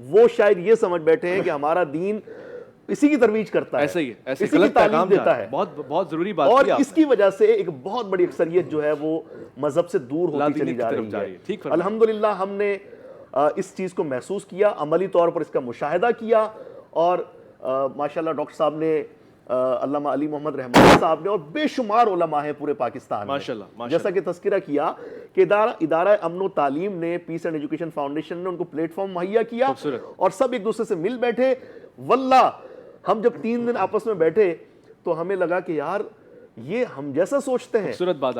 وہ شاید یہ سمجھ بیٹھے ہیں کہ ہمارا دین اسی کی ترویج کرتا ہے، ایسے ہی اسی کی تعلیم دیتا ہے. بہت ضروری بات اور اس کی وجہ سے ایک بہت بڑی اکثریت جو ہے وہ مذہب سے دور ہوتی چلی جا رہی ہے. الحمدللہ ہم نے اس چیز کو محسوس کیا، عملی طور پر اس کا مشاہدہ کیا، اور ماشاءاللہ ڈاکٹر صاحب نے، علامہ علی محمد رحمانی صاحب نے، اور بے شمار علماء ہیں پورے پاکستان میں، جیسا کہ تذکرہ کیا کہ ادارہ امن و تعلیم نے، پیس اینڈ ایجوکیشن فاؤنڈیشن نے ان کو پلیٹ فارم مہیا کیا، اور سب ایک دوسرے سے مل بیٹھے. واللہ ہم جب 3 دن آپس میں بیٹھے تو ہمیں لگا کہ یار یہ ہم جیسا سوچتے ہیں،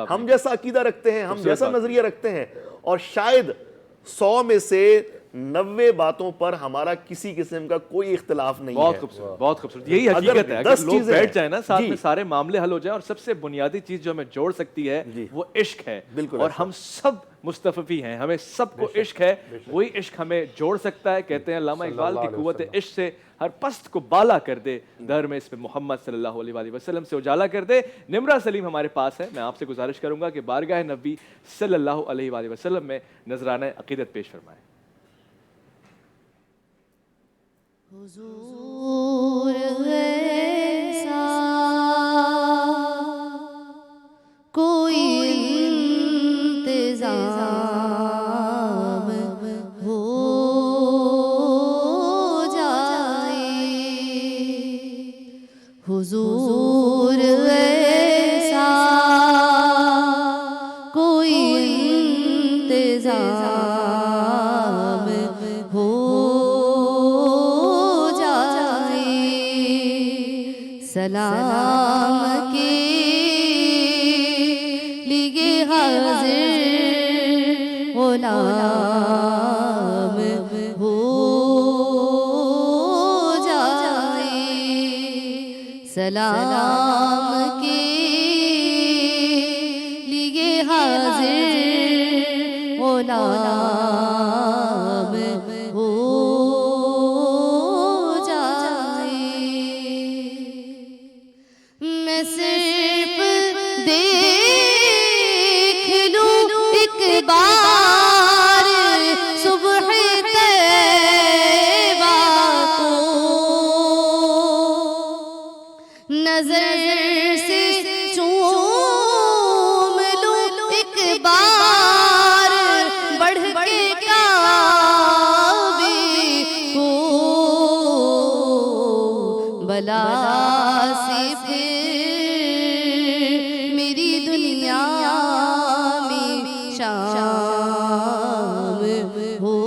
ہم جیسا عقیدہ رکھتے ہیں، ہم جیسا نظریہ رکھتے ہیں، اور شاید 100 میں سے 90 باتوں پر ہمارا کسی قسم کا کوئی اختلاف نہیں ہے. بہت خوبصورت، بہت خوبصورت. یہی حقیقت ہے. اگر لوگ بیٹھ جائیں نا ساتھ میں، سارے معاملے حل ہو جائیں. اور سب سے بنیادی چیز جو ہمیں جوڑ سکتی ہے وہ عشق ہے. اور ہم سب مصطفی ہیں، ہمیں سب کو عشق ہے. وہی عشق ہمیں جوڑ سکتا ہے. کہتے ہیں علامہ اقبال کی قوت عشق سے ہر پست کو بالا کر دے، در میں اس میں محمد صلی اللہ علیہ وآلہ وسلم سے اجالا کر دے. نمرہ سلیم ہمارے پاس ہے. میں آپ سے گزارش کروں گا کہ بارگاہ نبی صلی اللہ علیہ وآلہ وسلم میں نذرانہ عقیدت پیش فرمائیں. حضور ایسا کوئی انتظام ہو جائے، حضور ایسا کوئی انتظام ہو سلام کے لیے حاضر غلام ہو جائے، سلام کے لیے حاضر غلام ہو صرف دیکھ لوں ایک بار صبح طیبہ کو، نظر سے چوم لوں ایک بار بڑھ کے کعبے کو، بلا سے شام ہو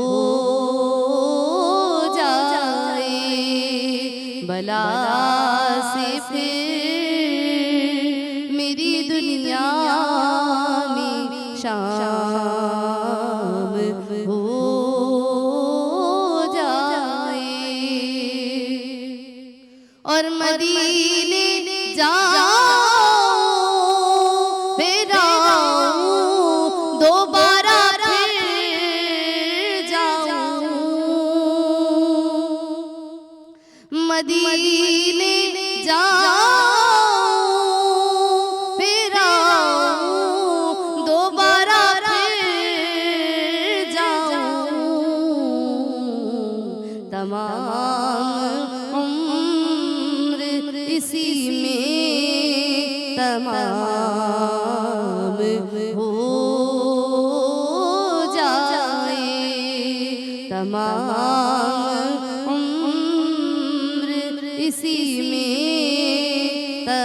جائے، بلا سے پھر میری دنیا میں شام ہو جائے. اور مدینے جاؤ مدینے جاؤں پھر آؤں دوبارہ پھر جاؤں، تمام عمر اسی میں تمام ہو جائے، تمام اسی میں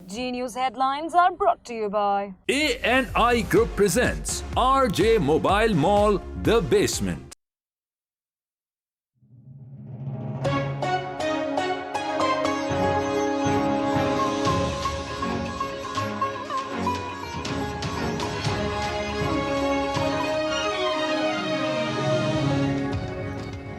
G News headlines are brought to you by ANI Group presents RJ Mobile Mall, The Basement.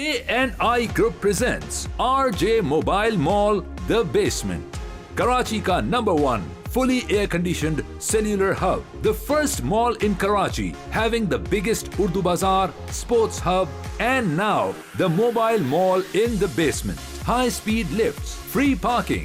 ANI Group presents RJ Mobile Mall, The Basement. Karachi ka #1 fully air-conditioned cellular hub. The first mall in Karachi having the biggest Urdu Bazaar, sports hub and now the mobile mall in the basement. High-speed lifts, free parking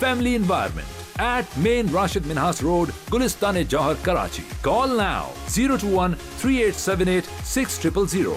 family environment at Main Rashid Minhas Road, Gulistan-e-Johar, Karachi. Call now 021 3878 6000.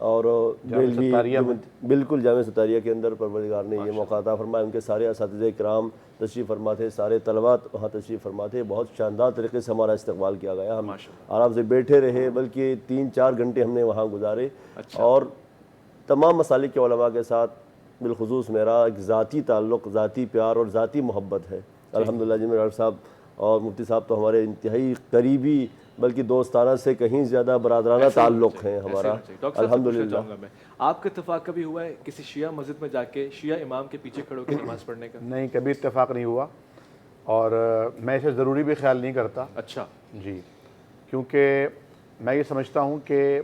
اور ستاریہ میں بالکل جامعہ ستاریہ کے اندر پروردگار نے یہ موقع عطا فرمایا. ان کے سارے اساتذہ کرام تشریف فرما تھے, سارے طلباء وہاں تشریف فرما تھے. بہت شاندار طریقے سے ہمارا استقبال کیا گیا. ہم آرام سے بیٹھے رہے, بلکہ 3-4 گھنٹے ہم نے وہاں گزارے. اور تمام مسالک کے علماء کے ساتھ بالخصوص میرا ایک ذاتی تعلق, ذاتی پیار اور ذاتی محبت ہے الحمدللہ. جی میرے صاحب اور مفتی صاحب تو ہمارے انتہائی قریبی بلکہ دوستانہ سے کہیں زیادہ برادرانہ تعلق ہیں ہمارا الحمدللہ. آپ کا اتفاق کبھی ہوا ہے کسی شیعہ مسجد میں جا کے شیعہ امام کے پیچھے کھڑے ہو کے نماز پڑھنے کا؟ نہیں, کبھی اتفاق نہیں ہوا, اور میں اسے ضروری بھی خیال نہیں کرتا. اچھا جی, کیونکہ میں یہ سمجھتا ہوں کہ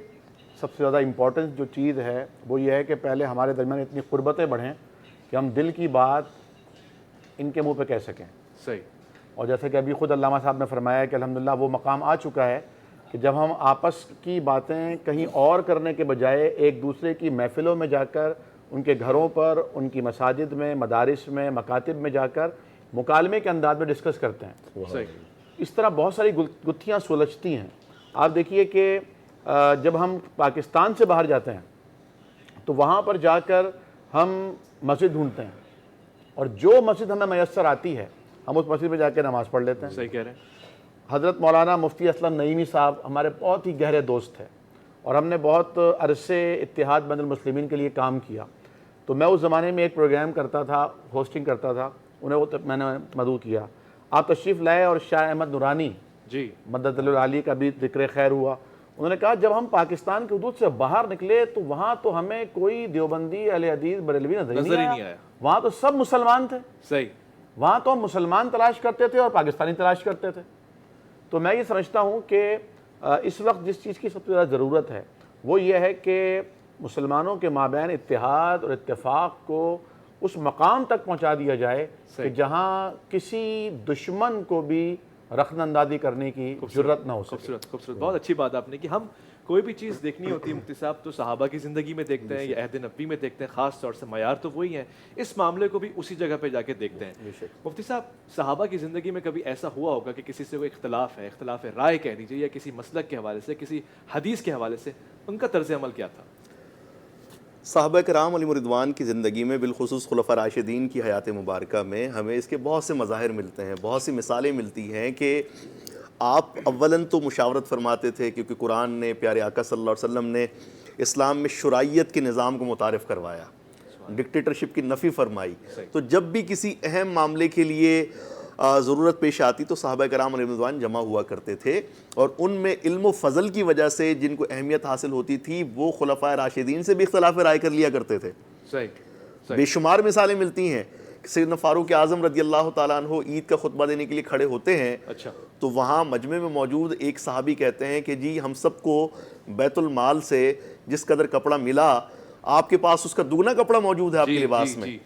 سب سے زیادہ امپورٹنٹ جو چیز ہے وہ یہ ہے کہ پہلے ہمارے درمیان اتنی قربتیں بڑھیں کہ ہم دل کی بات ان کے منہ پہ کہہ سکیں. صحیح. اور جیسے کہ ابھی خود علامہ صاحب نے فرمایا کہ الحمدللہ وہ مقام آ چکا ہے کہ جب ہم آپس کی باتیں کہیں اور کرنے کے بجائے ایک دوسرے کی محفلوں میں جا کر, ان کے گھروں پر, ان کی مساجد میں, مدارس میں, مکاتب میں جا کر مکالمے کے انداز میں ڈسکس کرتے ہیں. صحیح. اس طرح بہت ساری گتھیاں سلجھتی ہیں. آپ دیکھیے کہ جب ہم پاکستان سے باہر جاتے ہیں تو وہاں پر جا کر ہم مسجد ڈھونڈتے ہیں, اور جو مسجد ہمیں میسر آتی ہے ہم اس مسجد میں جا کے نماز پڑھ لیتے ہیں. صحیح کہہ رہے ہیں. حضرت مولانا مفتی اسلم نعیمی صاحب ہمارے بہت ہی گہرے دوست ہیں, اور ہم نے بہت عرصے اتحاد بین المسلمین کے لیے کام کیا. تو میں اس زمانے میں ایک پروگرام کرتا تھا, ہوسٹنگ کرتا تھا, انہیں وہ میں نے مدعو کیا. آپ تشریف لائے اور شاہ احمد نورانی جی مدد العالی کا بھی ذکر خیر ہوا. انہوں نے کہا جب ہم پاکستان کی حدود سے باہر نکلے تو وہاں تو ہمیں کوئی دیوبندی, اہل حدیث, بریلوی نظر ہی نہیں آیا. وہاں تو سب مسلمان تھے. صحیح. وہاں تو ہم مسلمان تلاش کرتے تھے اور پاکستانی تلاش کرتے تھے. تو میں یہ سمجھتا ہوں کہ اس وقت جس چیز کی سب سے زیادہ ضرورت ہے وہ یہ ہے کہ مسلمانوں کے مابین اتحاد اور اتفاق کو اس مقام تک پہنچا دیا جائے کہ جہاں کسی دشمن کو بھی رخنہ اندازی کرنے کی جرت نہ ہو سکے. خوبصورت خوبصورت, بہت اچھی بات آپ نے کہ ہم کوئی بھی چیز دیکھنی ہوتی ہے مفتی صاحب تو صحابہ کی زندگی میں دیکھتے ہیں یا عہد نبوی میں دیکھتے ہیں, خاص طور سے معیار تو وہی ہیں. اس معاملے کو بھی اسی جگہ پہ جا کے دیکھتے ہیں. مفتی صاحب, صحابہ کی زندگی میں کبھی ایسا ہوا ہوگا کہ کسی سے کوئی اختلاف ہے, اختلاف رائے کہہ دیجیے, یا کسی مسلک کے حوالے سے, کسی حدیث کے حوالے سے, ان کا طرز عمل کیا تھا؟ صحابہ کرام علیہم رضوان کی زندگی میں بالخصوص خلفاء راشدین کی حیات مبارکہ میں ہمیں اس کے بہت سے مظاہر ملتے ہیں, بہت سی مثالیں ملتی ہیں کہ آپ اولاً تو مشاورت فرماتے تھے, کیونکہ قرآن نے, پیارے آقا صلی اللہ علیہ وسلم نے اسلام میں شرائعیت کے نظام کو متعارف کروایا, ڈکٹیٹرشپ کی نفی فرمائی. تو جب بھی کسی اہم معاملے کے لیے ضرورت پیش آتی تو صحابہ کرام علیہ رضوان جمع ہوا کرتے تھے, اور ان میں علم و فضل کی وجہ سے جن کو اہمیت حاصل ہوتی تھی وہ خلفاء راشدین سے بھی اختلاف رائے کر لیا کرتے تھے. بے شمار مثالیں ملتی ہیں. سیدنا فاروق اعظم رضی اللہ تعالیٰ عنہ عید کا خطبہ دینے کے لیے کھڑے ہوتے ہیں, تو وہاں مجمع میں موجود ایک صحابی کہتے ہیں کہ جی ہم سب کو بیت المال سے جس قدر کپڑا ملا آپ کے پاس اس کا دگنا کپڑا موجود ہے آپ کے لباس میں,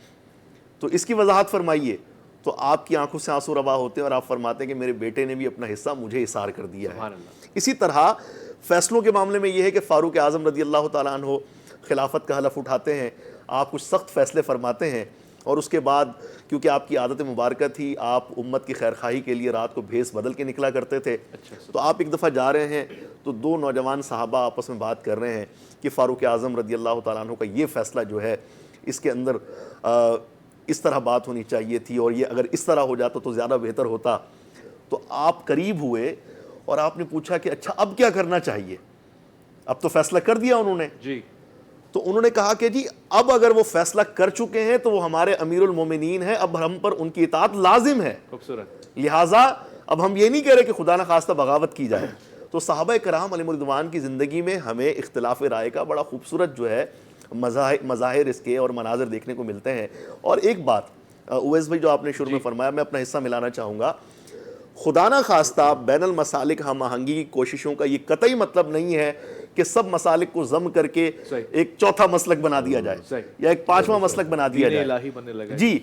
تو اس کی وضاحت فرمائیے. تو آپ کی آنکھوں سے آنسو روا ہوتے ہیں اور آپ فرماتے ہیں کہ میرے بیٹے نے بھی اپنا حصہ مجھے اثار کر دیا ہے. اسی طرح فیصلوں کے معاملے میں یہ ہے کہ فاروق اعظم رضی اللہ تعالیٰ عنہ خلافت کا حلف اٹھاتے ہیں, آپ کچھ سخت فیصلے فرماتے ہیں, اور اس کے بعد کیونکہ آپ کی عادت مبارکہ تھی آپ امت کی خیر خواہی کے لیے رات کو بھیس بدل کے نکلا کرتے تھے. تو آپ ایک دفعہ جا رہے ہیں تو 2 نوجوان صحابہ آپس میں بات کر رہے ہیں کہ فاروق اعظم رضی اللہ تعالیٰ عنہ کا یہ فیصلہ جو ہے اس کے اندر اس طرح بات ہونی چاہیے تھی, اور یہ اگر اس طرح ہو جاتا تو زیادہ بہتر ہوتا. تو آپ قریب ہوئے اور آپ نے پوچھا کہ اچھا اب کیا کرنا چاہیے, اب تو فیصلہ کر دیا انہوں نے. جی. تو انہوں نے کہا کہ جی اب اگر وہ فیصلہ کر چکے ہیں تو وہ ہمارے امیر المومنین ہیں, اب ہم پر ان کی اطاعت لازم ہے. خوبصورت. لہٰذا اب ہم یہ نہیں کہہ رہے کہ خدا نخواستہ بغاوت کی جائے. تو صحابہ کرام علیہم رضوان کی زندگی میں ہمیں اختلاف رائے کا بڑا خوبصورت جو ہے مظاہر اس کے اور مناظر دیکھنے کو ملتے ہیں. اور ایک بات اویس بھائی جو آپ نے شروع میں فرمایا, میں اپنا حصہ ملانا چاہوں گا. خدا نہ خواستہ بین المسالک ہم آہنگی کی کوششوں کا یہ قطعی مطلب نہیں ہے کہ سب مسالک کو ضم کر کے ایک چوتھا مسلک بنا دیا جائے یا ایک 5واں مسلک بنا دیا جائے. جی,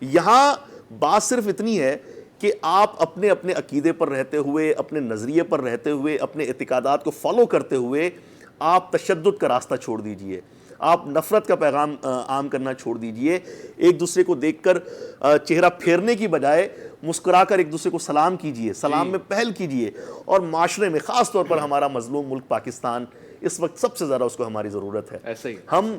یہاں بات صرف اتنی ہے کہ آپ اپنے اپنے عقیدے پر رہتے ہوئے, اپنے نظریے پر رہتے ہوئے, اپنے اعتقادات کو فالو کرتے ہوئے آپ تشدد کا راستہ چھوڑ دیجئے, آپ نفرت کا پیغام عام کرنا چھوڑ دیجئے. ایک دوسرے کو دیکھ کر چہرہ پھیرنے کی بجائے مسکرا کر ایک دوسرے کو سلام کیجئے, سلام میں پہل کیجئے. اور معاشرے میں خاص طور پر ہمارا مظلوم ملک پاکستان اس وقت سب سے زیادہ اس کو ہماری ضرورت ہے. ایسے ہی ہم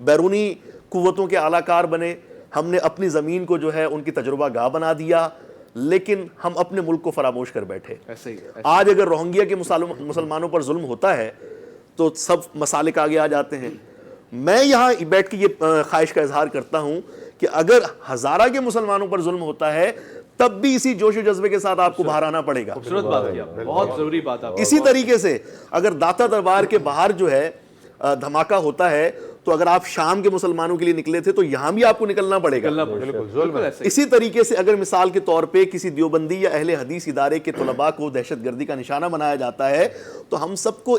بیرونی قوتوں کے اعلیٰ کار بنے, ہم نے اپنی زمین کو جو ہے ان کی تجربہ گاہ بنا دیا, لیکن ہم اپنے ملک کو فراموش کر بیٹھے. ایسے ہی آج اگر روہنگیا کے مسلمانوں پر ظلم ہوتا ہے تو سب مسالک آگے آ جاتے ہیں. میں یہاں بیٹھ کے یہ خواہش کا اظہار کرتا ہوں کہ اگر ہزارہ کے مسلمانوں پر ظلم ہوتا ہے تب بھی اسی جوش و جذبے کے ساتھ آپ کو باہر آنا پڑے گا. خوبصورت بات کی آپ نے, بہت ضروری بات آپ. اسی طریقے سے اگر داتا دربار کے باہر جو ہے دھماکہ ہوتا ہے تو اگر آپ شام کے مسلمانوں کے لیے نکلے تھے تو یہاں بھی آپ کو نکلنا پڑے گا. اسی طریقے سے اگر مثال کے طور پہ کسی دیوبندی یا اہل حدیث ادارے کے طلباء کو دہشت گردی کا نشانہ بنایا جاتا ہے تو ہم سب کو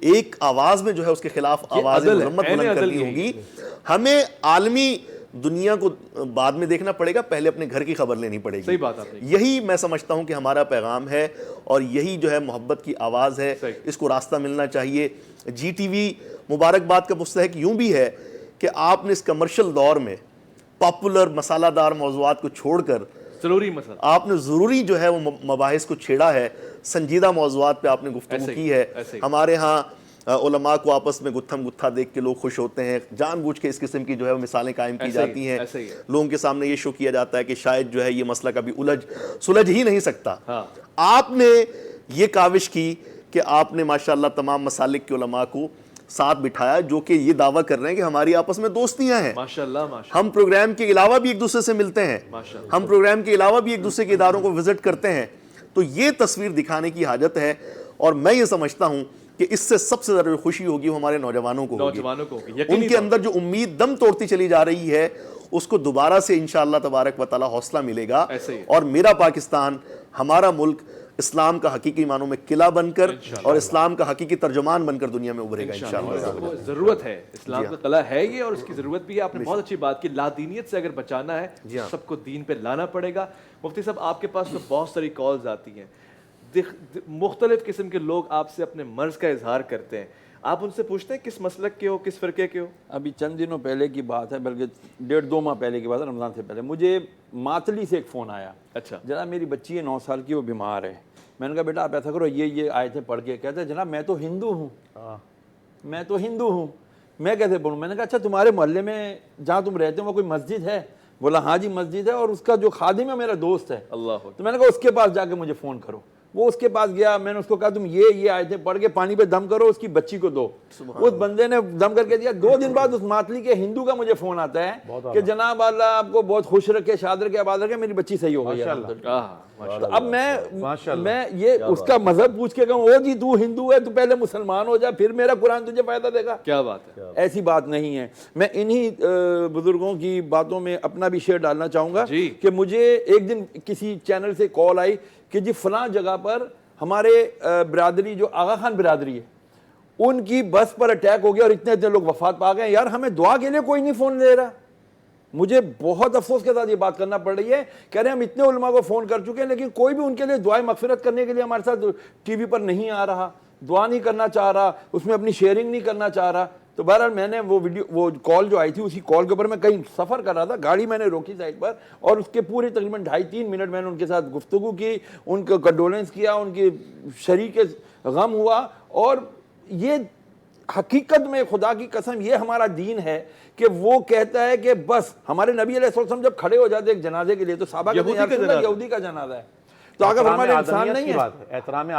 ایک آواز میں جو ہے اس کے خلاف آواز مذمت بلند کرنی ہوگی. ہمیں عالمی دنیا کو بعد میں دیکھنا پڑے گا, پہلے اپنے گھر کی خبر لینی پڑے گی. صحیح بات آپ نے. یہی میں سمجھتا ہوں کہ ہمارا پیغام ہے اور یہی جو ہے محبت کی آواز ہے. اس کو راستہ ملنا چاہیے. جی ٹی وی مبارکباد کا مستحق یوں بھی ہے کہ آپ نے اس کمرشل دور میں پاپولر مسالہ دار موضوعات کو چھوڑ کر ضروری مسئلہ آپ نے ضروری جو ہے وہ مباحث کو چھیڑا ہے, سنجیدہ موضوعات پہ آپ نے گفتگو کی ہے. ہمارے ہاں علماء کو آپس میں گتھم گتھا دیکھ کے لوگ خوش ہوتے ہیں, جان بوجھ کے اس قسم کی جو ہے مثالیں قائم کی جاتی ہیں. لوگوں کے سامنے یہ شو کیا جاتا ہے کہ شاید جو ہے یہ مسئلہ کبھی سلجھ ہی نہیں سکتا. آپ نے یہ کاوش کی کہ آپ نے ماشاءاللہ تمام مسالک کے علماء کو ساتھ بٹھایا جو کہ یہ دعویٰ کر رہے ہیں کہ ہماری آپس میں دوستیاں ہیں. ہم پروگرام کے علاوہ بھی ایک دوسرے سے ملتے ہیں, ہم پروگرام کے علاوہ بھی ایک دوسرے کے اداروں کو وزٹ کرتے ہیں. تو یہ تصویر دکھانے کی حاجت ہے اور میں یہ سمجھتا ہوں کہ اس سے سب سے زیادہ خوشی ہوگی وہ ہمارے نوجوانوں کو ہوگی. ان کے اندر جو امید دم توڑتی چلی جا رہی ہے اس کو دوبارہ سے انشاءاللہ تبارک و تعالی حوصلہ ملے گا اور میرا پاکستان, ہمارا ملک اسلام کا حقیقی معنوں میں قلعہ بن کر اور اسلام کا حقیقی ترجمان بن کر دنیا میں ابھرے گا انشاءاللہ. ضرورت ہے, اسلام کا قلعہ ہے یہ اور اس کی ضرورت بھی ہے. آپ نے بہت اچھی بات کی, لادینیت سے اگر بچانا ہے سب کو دین پہ لانا پڑے گا. مفتی صاحب آپ کے پاس تو بہت ساری کالز آتی ہیں, مختلف قسم کے لوگ آپ سے اپنے مرض کا اظہار کرتے ہیں, آپ ان سے پوچھتے ہیں کس مسلک کے ہو, کس فرقے کے ہو؟ ابھی چند دنوں پہلے کی بات ہے, بلکہ 1.5-2 ماہ پہلے کی بات ہے, رمضان سے پہلے مجھے ماتلی سے ایک فون آیا. اچھا جناب میری بچی ہے 9 سال کی, وہ بیمار ہے. میں نے کہا بیٹا آپ ایسا کرو یہ آیتیں پڑھ کے. کہتے ہیں جناب میں تو ہندو ہوں. میں کیسے پڑھوں؟ میں نے کہا اچھا تمہارے محلے میں جہاں تم رہتے ہو وہ کوئی مسجد ہے؟ بولا ہاں جی مسجد ہے اور اس کا جو خادم ہے میرا دوست ہے. اللہ. تو میں نے کہا اس کے پاس جا کے مجھے فون کرو. وہ اس کے پاس گیا, میں نے اس کو کہا تم یہ آیتیں پڑھ کے پانی پہ دم کرو, اس کی بچی کو دو. اس بندے نے دم کر کے دیا. 2 دن بعد اس ماتلی کے ہندو کا مجھے فون آتا ہے کہ جناب اللہ آپ کو بہت خوش رکھے, شاد رکھے, آباد رکھے, میری بچی صحیح ہو گئی ہے. اب میں یہ اس کا مذہب پوچھ کے کہوں او جی تو ہندو ہے تو پہلے مسلمان ہو جا پھر میرا قرآن تجھے فائدہ دے گا. کیا بات ہے, ایسی بات نہیں ہے. میں انہی بزرگوں کی باتوں میں اپنا بھی شیئر ڈالنا چاہوں گا کہ مجھے ایک دن کسی چینل سے کال آئی کہ جی فلاں جگہ پر ہمارے برادری جو آغا خان برادری ہے ان کی بس پر اٹیک ہو گیا اور اتنے لوگ وفات پا گئے. یار ہمیں دعا کے لیے کوئی نہیں فون لے رہا. مجھے بہت افسوس کے ساتھ یہ بات کرنا پڑ رہی ہے. کہہ رہے ہیں ہم اتنے علماء کو فون کر چکے ہیں لیکن کوئی بھی ان کے لیے دعائیں مغفرت کرنے کے لیے ہمارے ساتھ ٹی وی پر نہیں آ رہا, دعا نہیں کرنا چاہ رہا, اس میں اپنی شیئرنگ نہیں کرنا چاہ رہا. تو بہرحال میں نے وہ کال جو آئی تھی اسی کال کے اوپر میں کہیں سفر کر رہا تھا, گاڑی میں نے روکی سائڈ پر اور اس کے پورے تقریباً 2.5-3 منٹ میں نے ان کے ساتھ گفتگو کی, ان کو کنڈولنس کیا, ان کی شریک غم ہوا. اور یہ حقیقت میں خدا کی قسم یہ ہمارا دین ہے کہ وہ کہتا ہے کہ بس ہمارے نبی علیہ السلام جب کھڑے ہو جاتے ایک جنازے کے لیے تو صحابہ کہتے ہیں یہودی کا جنازہ ہے. تو اگر ہمارے انسان نہیں ہے, احترام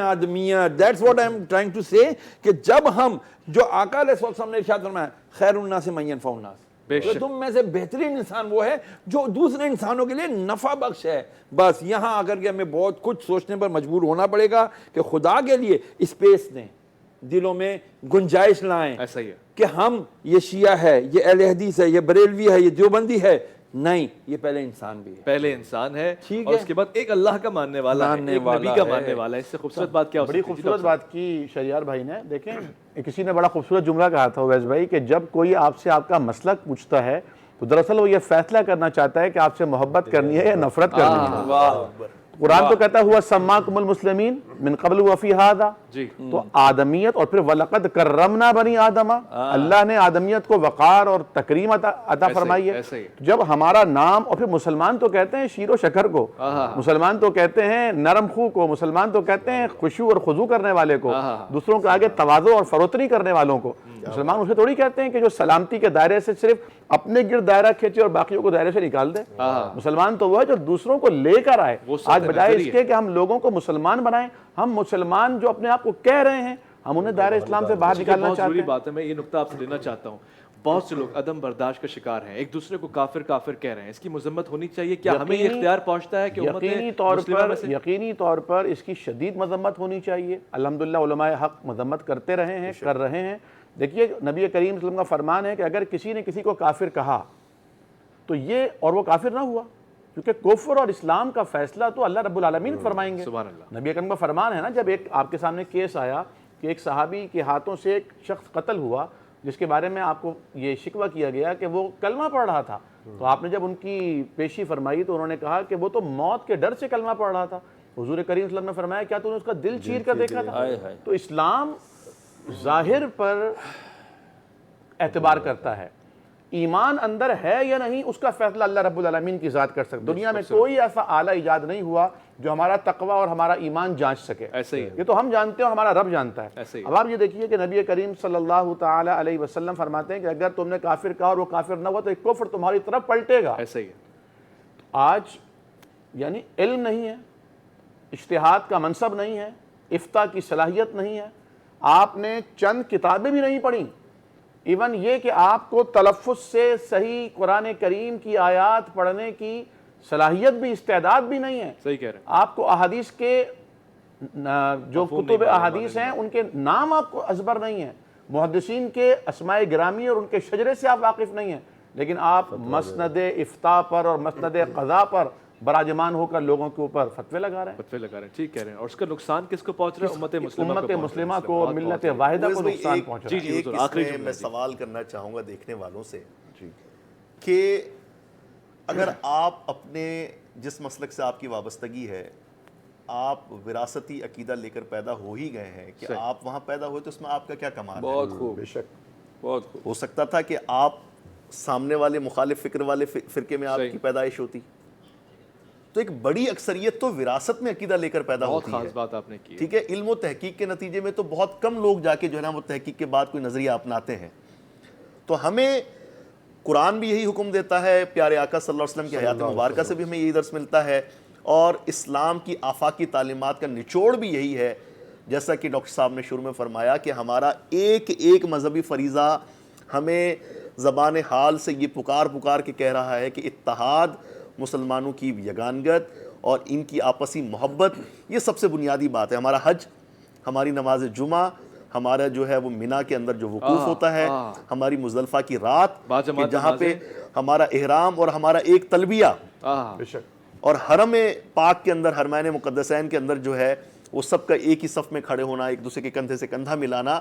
آدمیت, that's what I'm trying to say کہ جب ہم جو آقا علیہ السلام نے ارشاد فرمایا خیر الناس من ينفع الناس, تو تم میں سے بہترین انسان وہ ہے جو دوسرے انسانوں کے لیے نفع بخش ہے. بس یہاں آ کر کے ہمیں بہت کچھ سوچنے پر مجبور ہونا پڑے گا کہ خدا کے لیے اسپیس دیں, دلوں میں گنجائش لائیں. ایسا ہی ہے کہ ہم یہ شیعہ ہے, یہ اہل حدیث ہے, یہ بریلوی ہے, یہ دیوبندی ہے, نہیں, یہ پہلے انسان بھی ہے, پہلے انسان ہے اور اس کے بعد ایک اللہ کا ماننے والا ہے, ایک نبی کا ماننے والا ہے. اس سے خوبصورت بات کیا ہو سکتی ہے؟ بڑی خوبصورت بات کی شہریار بھائی نے. دیکھیں کسی نے بڑا خوبصورت جملہ کہا تھا اویس بھائی کہ جب کوئی آپ سے آپ کا مسلک پوچھتا ہے تو دراصل وہ یہ فیصلہ کرنا چاہتا ہے کہ آپ سے محبت کرنی ہے یا نفرت کرنی ہے. قرآن تو کہتا ہے ہوا سماکم المسلمین من قبل وفی ھذا, جی تو آدمیت اور پھر وَلَقَدْ كَرَّمْنَا بَنِي آدَمَ، اللہ نے آدمیت کو وقار اور تکریم عطا فرمائی ہے. جب ہمارا نام، اور پھر مسلمان تو کہتے ہیں شیر و شکر کو، مسلمان تو کہتے ہیں نرم خو کو، مسلمان تو کہتے ہیں خشوع اور خضوع کرنے والے کو، دوسروں کے آگے تواضع اور فروتنی کرنے والوں کو. مسلمان اسے تھوڑی کہتے ہیں کہ جو سلامتی کے دائرے سے صرف اپنے گرد دائرہ کھینچے اور باقیوں کو دائرے سے نکال دے. مسلمان تو وہ ہے جو دوسروں کو لے کر آئے. آج بجائے اس کے کہ ہم لوگوں کو مسلمان بنائیں، ہم مسلمان جو اپنے آپ کو کہہ رہے ہیں ہم انہیں دائرہ اسلام سے باہر نکالنا چاہتے ہیں. ضروری بات ہے، میں یہ نقطہ آپ سے لینا چاہتا ہوں. بہت سے لوگ عدم برداشت کا شکار ہیں، ایک دوسرے کو کافر کافر کہہ رہے ہیں. اس کی مذمت ہونی چاہیے. کیا ہمیں یہ اختیار پہنچتا ہے کہ یقینی طور پر اس کی شدید مذمت ہونی چاہیے. الحمدللہ علماء حق مذمت کرتے رہے ہیں، کر رہے ہیں. دیکھیے نبی کریم صلی اللہ علیہ وسلم کا فرمان ہے کہ اگر کسی نے کسی کو کافر کہا تو یہ اور وہ کافر نہ ہوا، کیونکہ کفر اور اسلام کا فیصلہ تو اللہ رب العالمین فرمائیں گے. سبحان اللہ. نبی کریم کا فرمان ہے نا، جب ایک آپ کے سامنے کیس آیا کہ ایک صحابی کے ہاتھوں سے ایک شخص قتل ہوا جس کے بارے میں آپ کو یہ شکوہ کیا گیا کہ وہ کلمہ پڑھ رہا تھا، تو آپ نے جب ان کی پیشی فرمائی تو انہوں نے کہا کہ وہ تو موت کے ڈر سے کلمہ پڑھ رہا تھا. حضور کریم صلی اللہ علیہ وسلم نے فرمایا کیا تو نے اس کا دل چیر کر دیکھا تھا؟ تو اسلام ظاہر پر اعتبار کرتا ہے، ایمان اندر ہے یا نہیں اس کا فیصلہ اللہ رب العالمین کی ذات کر سکتا. دنیا میں کوئی ایسا آلہ ایجاد نہیں ہوا جو ہمارا تقوی اور ہمارا ایمان جانچ سکے. ایسے ہی یہ تو ہم جانتے ہیں اور ہمارا رب جانتا ہے. اب آپ یہ دیکھیے کہ نبی کریم صلی اللہ تعالی علیہ وسلم فرماتے ہیں کہ اگر تم نے کافر کہا اور وہ کافر نہ ہوا تو ایک کفر تمہاری طرف پلٹے گا. ایسے ہی آج یعنی علم نہیں ہے، اجتہاد کا منصب نہیں ہے، افتاء کی صلاحیت نہیں ہے، آپ نے چند کتابیں بھی نہیں پڑھی، ایون یہ کہ آپ کو تلفظ سے صحیح قرآن کریم کی آیات پڑھنے کی صلاحیت بھی، استعداد بھی نہیں ہے. صحیح کہہ رہے ہیں. آپ کو احادیث کے جو کتب احادیث ہیں ان کے نام آپ کو ازبر نہیں ہیں، محدثین کے اسماء گرامی اور ان کے شجرے سے آپ واقف نہیں ہیں، لیکن آپ مسند افتاء پر اور مسند قضاء پر براجمان ہو کر لوگوں کے اوپر فتوے لگا رہے ہیں. ٹھیک کہہ رہے ہیں. اور اس کا نقصان کس کو پہنچ رہا ہے؟ امت مسلمہ کو، ملت واحدہ کو نقصان پہنچ رہا ہے. ایک اس میں میں سوال کرنا چاہوں گا دیکھنے والوں سے کہ اگر آپ اپنے جس مسلک سے آپ کی وابستگی ہے، آپ وراثتی عقیدہ لے کر پیدا ہو ہی گئے ہیں کہ آپ وہاں پیدا ہوئے، تو اس میں آپ کا کیا کمال ہے؟ بہت خوب، بے شک بہت خوب. ہو سکتا تھا کہ آپ سامنے والے مخالف فکر والے فرقے میں آپ کی پیدائش ہوتی. تو ایک بڑی اکثریت تو وراثت میں عقیدہ لے کر پیدا ہوتی ہے. بہت خاص بات آپ نے کی. ٹھیک ہے، علم و تحقیق کے نتیجے میں تو بہت کم لوگ جا کے جو ہے نا وہ تحقیق کے بعد کوئی نظریہ اپناتے ہیں. تو ہمیں قرآن بھی یہی حکم دیتا ہے، پیارے آقا صلی اللہ علیہ وسلم کی حیات مبارکہ سے بھی ہمیں یہی درس ملتا ہے، اور اسلام کی آفاقی تعلیمات کا نچوڑ بھی یہی ہے. جیسا کہ ڈاکٹر صاحب نے شروع میں فرمایا کہ ہمارا ایک ایک مذہبی فریضہ ہمیں زبان حال سے یہ پکار کے کہہ رہا ہے کہ اتحاد، مسلمانوں کی یگانگت اور ان کی آپسی محبت، یہ سب سے بنیادی بات ہے. ہمارا حج، ہماری نماز جمعہ، ہمارا جو ہے وہ مینا کے اندر جو وقوف ہوتا ہے، ہماری مزدلفہ کی رات کہ جہاں پہ ہمارا احرام اور ہمارا ایک تلبیہ، اور حرم پاک کے اندر، حرمین مقدسین کے اندر جو ہے وہ سب کا ایک ہی صف میں کھڑے ہونا، ایک دوسرے کے کندھے سے کندھا ملانا،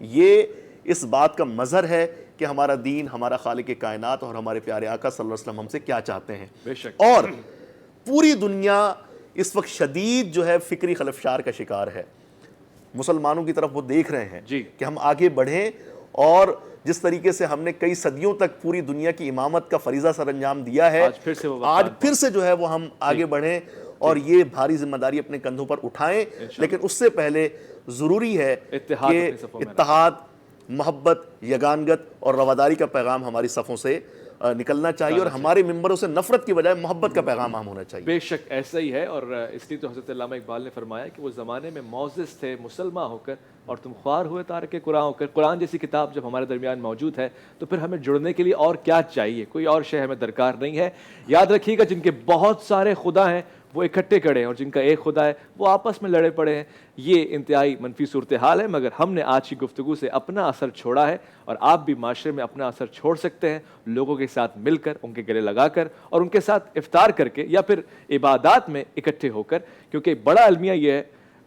یہ اس بات کا مظہر ہے کہ ہمارا دین، ہمارا خالق کائنات اور ہمارے پیارے آقا صلی اللہ علیہ وسلم ہم سے کیا چاہتے ہیں. اور پوری دنیا اس وقت شدید جو ہے فکری خلفشار کا شکار ہے. مسلمانوں کی طرف وہ دیکھ رہے ہیں کہ ہم آگے بڑھیں، اور جس طریقے سے ہم نے کئی صدیوں تک پوری دنیا کی امامت کا فریضہ سر انجام دیا ہے، آج پھر سے جو ہے وہ ہم آگے بڑھیں اور یہ بھاری ذمہ داری اپنے کندھوں پر اٹھائیں. لیکن اس سے پہلے ضروری ہے کہ اتحاد، محبت، یگانگت اور رواداری کا پیغام ہماری صفوں سے نکلنا چاہیے، اور ہمارے ممبروں سے نفرت کی بجائے محبت کا پیغام عام ہونا چاہیے. بے شک ایسا ہی ہے. اور اس لیے تو حضرت علامہ اقبال نے فرمایا کہ وہ زمانے میں معزز تھے مسلمان ہو کر، اور تم خوار ہوئے تارک قرآن ہو کر. قرآن جیسی کتاب جب ہمارے درمیان موجود ہے تو پھر ہمیں جڑنے کے لیے اور کیا چاہیے؟ کوئی اور شے ہمیں درکار نہیں ہے. یاد رکھیے گا، جن کے بہت سارے خدا ہیں وہ اکٹھے کھڑے ہیں، اور جن کا ایک خدا ہے وہ آپس میں لڑے پڑے ہیں. یہ انتہائی منفی صورتحال ہے، مگر ہم نے آج کی گفتگو سے اپنا اثر چھوڑا ہے، اور آپ بھی معاشرے میں اپنا اثر چھوڑ سکتے ہیں، لوگوں کے ساتھ مل کر، ان کے گلے لگا کر، اور ان کے ساتھ افطار کر کے، یا پھر عبادات میں اکٹھے ہو کر. کیونکہ بڑا المیہ یہ ہے